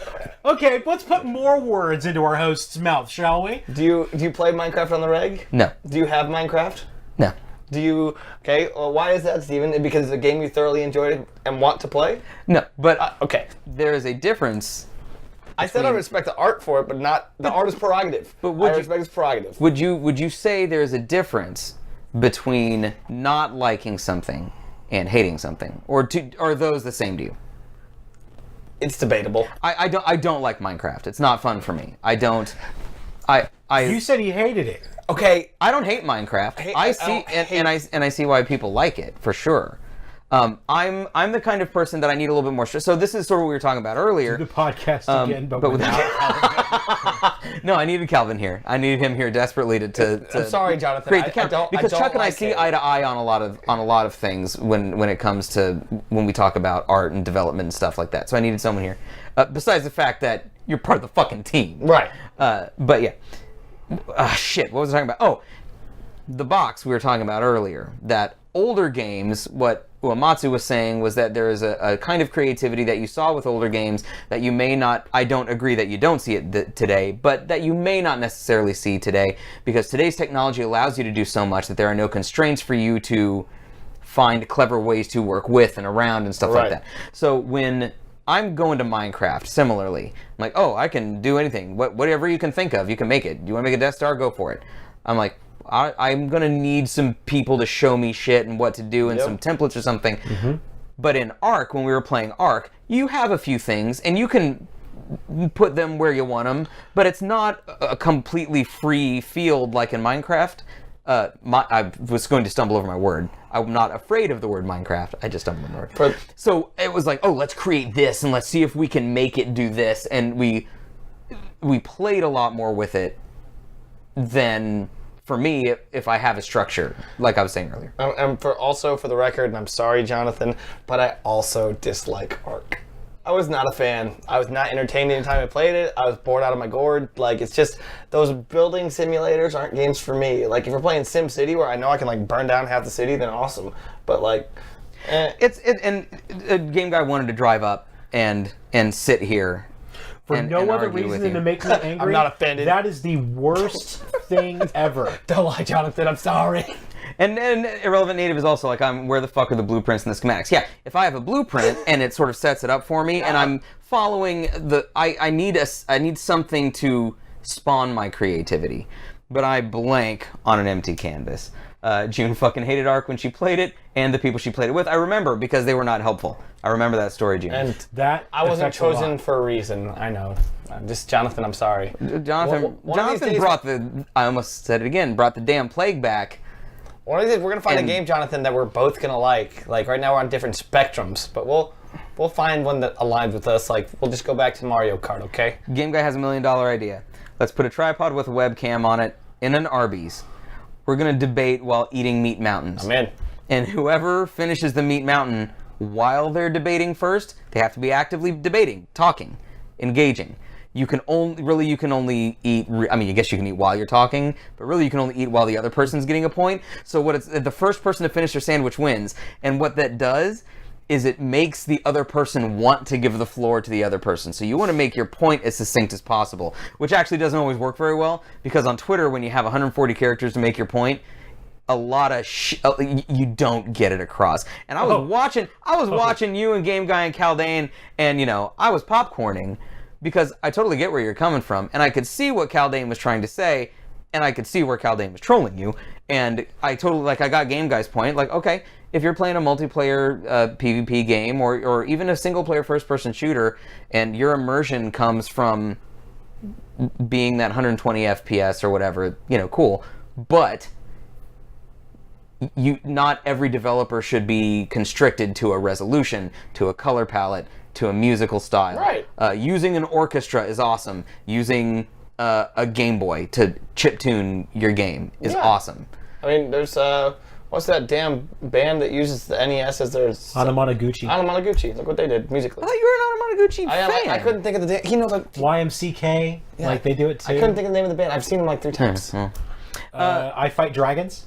okay, let's put more words into our host's mouth, shall we? Do you play Minecraft on the reg? No. Do you have Minecraft? No. Do you... Okay, well, why is that, Steven? Because it's a game you thoroughly enjoyed and want to play? No, but Okay. there is a difference. I said I respect the art for it, but not... The art is prerogative. But would I you- respect its prerogative. Would you say there's a difference between not liking something and hating something, or are those the same to you? It's debatable. I don't like Minecraft. It's not fun for me. I don't. You said he hated it. Okay, I don't hate Minecraft. I see, and I see why people like it for sure. I'm the kind of person that I need a little bit more. So this is sort of what we were talking about earlier. The podcast again, but without. No, I needed Calvin here. I needed him here desperately to I'm sorry, Jonathan. create the count. Because don't Chuck and I like see it. eye to eye on a lot of things when it comes to when we talk about art and development and stuff like that. So I needed someone here. Besides the fact that you're part of the fucking team. Right. But yeah. Shit. What was I talking about? Oh, the box we were talking about earlier. That older games, what Uematsu was saying was that there is a kind of creativity that you saw with older games that you may not, I don't agree that you don't see it today, but that you may not necessarily see today, because today's technology allows you to do so much that there are no constraints for you to find clever ways to work with and around and stuff like that. So when I'm going to Minecraft, similarly, I'm like, oh, I can do anything. Whatever you can think of, you can make it. You want to make a Death Star? Go for it. I'm like, I'm going to need some people to show me shit and what to do and some templates or something. Mm-hmm. But in Ark, when we were playing Ark, you have a few things and you can put them where you want them, but it's not a completely free field like in Minecraft. I was going to stumble over my word. I'm not afraid of the word Minecraft. I just stumbled over the word. So it was like, oh, let's create this and let's see if we can make it do this. And we played a lot more with it than... For me, if I have a structure, like I was saying earlier. And for the record, and I'm sorry, Jonathan, but I also dislike Ark. I was not a fan. I was not entertained any time I played it. I was bored out of my gourd. Like, it's just, those building simulators aren't games for me. Like, if we're playing Sim City, where I know I can, like, burn down half the city, then awesome. But, like, And a game guy wanted to drive up and sit here. For no other reason than to make me angry. I'm not offended. That is the worst thing ever. Don't lie, Jonathan. I'm sorry. And Irrelevant Native is also like, where the fuck are the blueprints and the schematics? Yeah, if I have a blueprint and it sort of sets it up for me, and I'm following I need something to spawn my creativity, but I blank on an empty canvas. June fucking hated Ark when she played it, and the people she played it with. I remember because they were not helpful. I remember that story, June. And that I wasn't chosen for a reason. I know. Just Jonathan, I'm sorry. Jonathan brought I almost said it again, brought the damn plague back. One of these days, we're gonna find a game, Jonathan, that we're both gonna like. Like right now, we're on different spectrums, but we'll find one that aligns with us. Like we'll just go back to Mario Kart, okay? Game Guy has $1 million idea. Let's put a tripod with a webcam on it in an Arby's. We're gonna debate while eating meat mountains. I'm in. And whoever finishes the meat mountain while they're debating first, they have to be actively debating, talking, engaging. You can only eat. I mean, I guess you can eat while you're talking, but really you can only eat while the other person's getting a point. So the first person to finish their sandwich wins. And what that does is it makes the other person want to give the floor to the other person. So you want to make your point as succinct as possible, which actually doesn't always work very well, because on Twitter, when you have 140 characters to make your point, a lot of you don't get it across. And I was watching you and Game Guy and Caldane, and I was popcorning because I totally get where you're coming from, and I could see what Caldane was trying to say, and I could see where Caldane was trolling you, and I totally I got Game Guy's point. Like, okay, if you're playing a multiplayer PvP game or even a single player first person shooter, and your immersion comes from being that 120 FPS or whatever, cool. But not every developer should be constricted to a resolution, to a color palette, to a musical style. Right. Using an orchestra is awesome. Using a Game Boy to chiptune your game is awesome. I mean, there's what's that damn band that uses the NES as their Anamanaguchi. Anamanaguchi. Look what they did musically. I thought you were an Anamanaguchi fan. I couldn't think of the damn. Like YMCK, like they do it too. I couldn't think of the name of the band. I've seen them like 3 times. I Fight Dragons.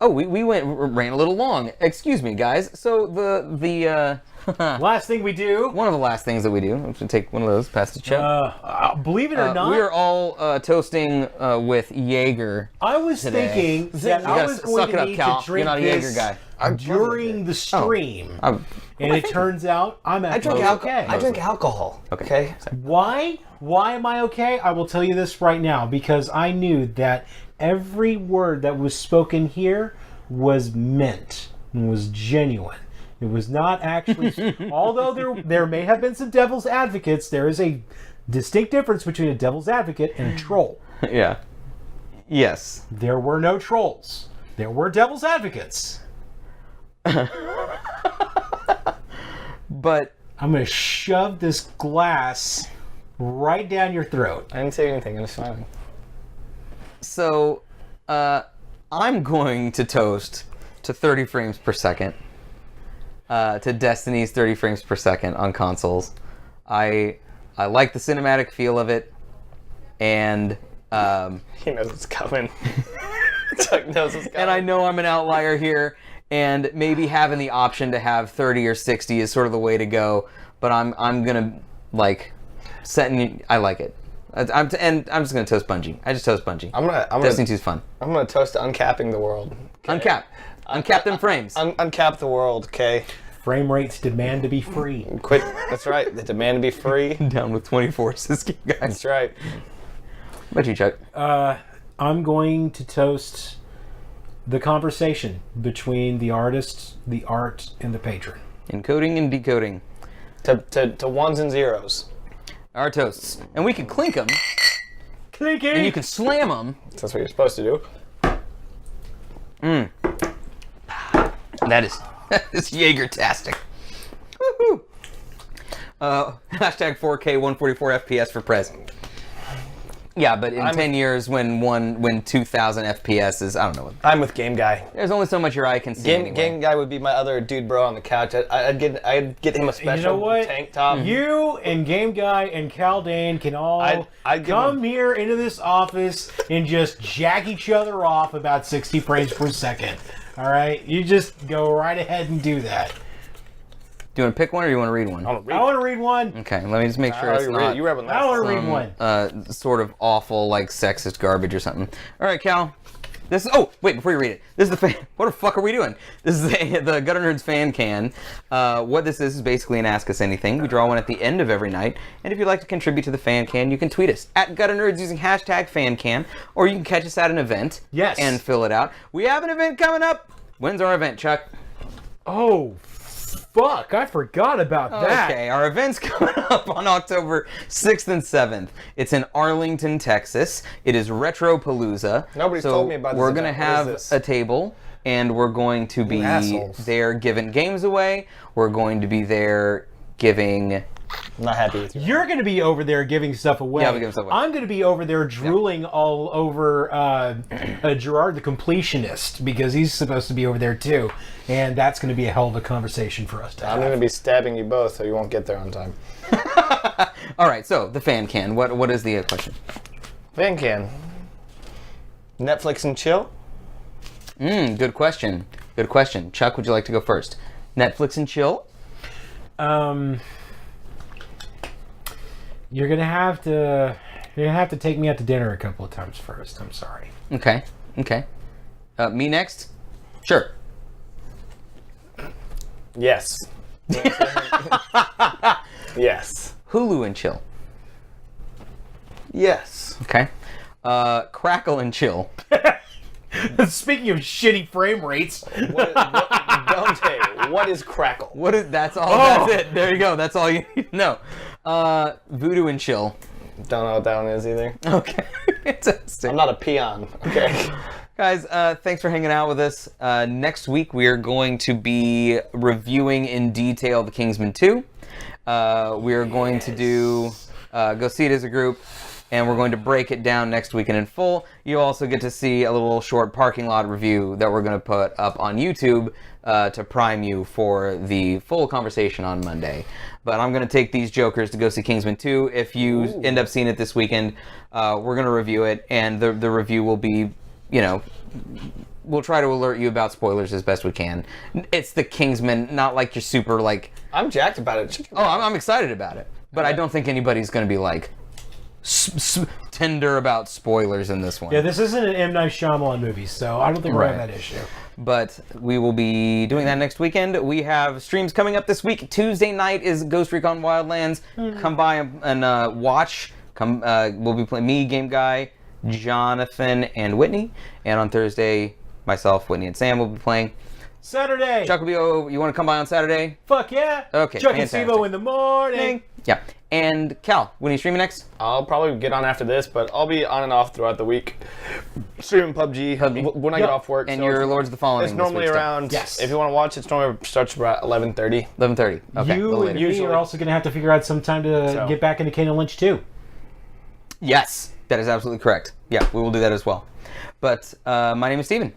Oh, we ran a little long. Excuse me, guys. So the last thing we do. One of the last things that we do. I'm going to take one of those past the chip. Believe it or not, we are all toasting with Jaeger. I was thinking that I was going to need to drink You're not a Jaeger guy. During the stream, and it turns out I'm actually okay. I drink alcohol. Okay. Why? Why am I okay? I will tell you this right now, because I knew that every word that was spoken here was meant and was genuine. It was not actually, although there may have been some devil's advocates, there is a distinct difference between a devil's advocate and a troll. Yeah. Yes. There were no trolls. There were devil's advocates. But I'm going to shove this glass right down your throat. I didn't say anything. I'm just smiling. So, I'm going to toast to 30 frames per second. To Destiny's 30 frames per second on consoles. I like the cinematic feel of it, and he knows it's coming. Chuck knows it's coming. And I know I'm an outlier here, and maybe having the option to have 30 or 60 is sort of the way to go. But I'm gonna I like it. I'm just gonna toast Bungie. I just toast Bungie. Destiny 2's fun. I'm gonna toast to uncapping the world. Okay? Uncap them frames. Uncap the world, okay? Frame rates demand to be free. Quit. That's right. They demand to be free. Down with 24, Siski guys. That's right. What about you, Chuck? I'm going to toast the conversation between the artist, the art, and the patron. Encoding and decoding. To ones and zeros. Our toasts. And we can clink them. Clinking! And you can slam them. That's what you're supposed to do. That is Jaeger-tastic. Woohoo! Hashtag 4K 144 FPS for Prez. Yeah, but in 10 years, when 2,000 FPS is, I don't know what. I'm with Game Guy. There's only so much your eye can see. Game Guy would be my other dude bro on the couch. I'd get him a special tank top. You and Game Guy and Caldane can all come here into this office and just jack each other off about 60 frames per second. All right? You just go right ahead and do that. Do you want to pick one or do you want to read one? I want to read one. Okay, let me just make sure it's not. You read one. I want to read one. Sort of awful, like sexist garbage or something. All right, Cal. This is. Oh, wait! Before you read it, this is the fan. What the fuck are we doing? This is the Gutter Nerds fan can. What this is basically an Ask Us Anything. We draw one at the end of every night, and if you'd like to contribute to the fan can, you can tweet us at Gutter Nerds using hashtag FanCan, or you can catch us at an event. Yes. And fill it out. We have an event coming up. When's our event, Chuck? Oh. Fuck, I forgot about that. Okay, our event's coming up on October 6th and 7th. It's in Arlington, Texas. It is Retropalooza. Nobody's told me about this. We're going to have a table, and we're going to be there giving games away. We're going to be there giving... I'm not happy with you. You're going to be over there giving stuff away. Yeah, we're giving stuff away. I'm going to be over there drooling all over Gerard the Completionist, because he's supposed to be over there too. And that's going to be a hell of a conversation for us to have. I'm going to be stabbing you both, so you won't get there on time. All right, so the fan can. What is the question? Fan can. Netflix and chill? Good question. Good question. Chuck, would you like to go first? Netflix and chill? You're gonna have to take me out to dinner a couple of times first. I'm sorry. Okay. Me next? Sure. Yes. Yes. Hulu and chill. Yes. Okay. Crackle and chill. Speaking of shitty frame rates, Dante, what is Crackle? That's all. Oh. That's it. There you go. That's all you need to know. Voodoo and chill. Don't know what that one is either. Okay. Fantastic. I'm not a peon. Okay. Guys, thanks for hanging out with us. Next week, we are going to be reviewing in detail The Kingsman 2. We are going to do go see it as a group, and we're going to break it down next weekend in full. You also get to see a little short parking lot review that we're going to put up on YouTube to prime you for the full conversation on Monday. But I'm going to take these jokers to go see Kingsman 2. If you end up seeing it this weekend, we're going to review it, and the review will be, we'll try to alert you about spoilers as best we can. It's the Kingsman, not like you're super like... I'm jacked about it. Oh, I'm excited about it. But I don't think anybody's going to be like tender about spoilers in this one. Yeah, this isn't an M. Night Shyamalan movie, so I don't think we're going to have that issue. But we will be doing that next weekend. We have streams coming up this week. Tuesday night is Ghost Recon Wildlands. Come by and watch. We'll be playing me, Game Guy, Jonathan, and Whitney. And on Thursday, myself, Whitney, and Sam will be playing. Saturday! Chuck will be you want to come by on Saturday? Fuck yeah! Okay, Chuck fantastic. and Stevo in the morning! Yeah. And Cal, when are you streaming next? I'll probably get on after this, but I'll be on and off throughout the week. Streaming PUBG when I get off work. And your Lords of the Fallen. It's normally around, if you want to watch, it's normally starts about 11:30. 11:30. Okay. You and me are also going to have to figure out some time to get back into Kane and Lynch too. Yes, that is absolutely correct. Yeah, we will do that as well. But my name is Steven.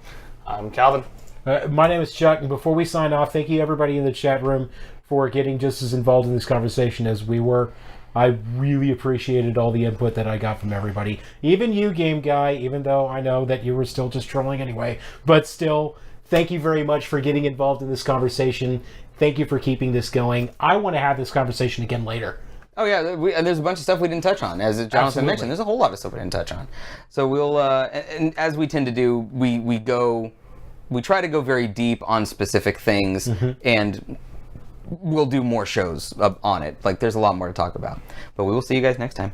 I'm Calvin. My name is Chuck, and before we sign off, thank you everybody in the chat room for getting just as involved in this conversation as we were. I really appreciated all the input that I got from everybody. Even you, Game Guy, even though I know that you were still just trolling anyway. But still, thank you very much for getting involved in this conversation. Thank you for keeping this going. I want to have this conversation again later. Oh yeah, and there's a bunch of stuff we didn't touch on. As Jonathan mentioned, there's a whole lot of stuff we didn't touch on. So we'll, and as we tend to do, we try to go very deep on specific things, and we'll do more shows on it. Like, there's a lot more to talk about. But we will see you guys next time.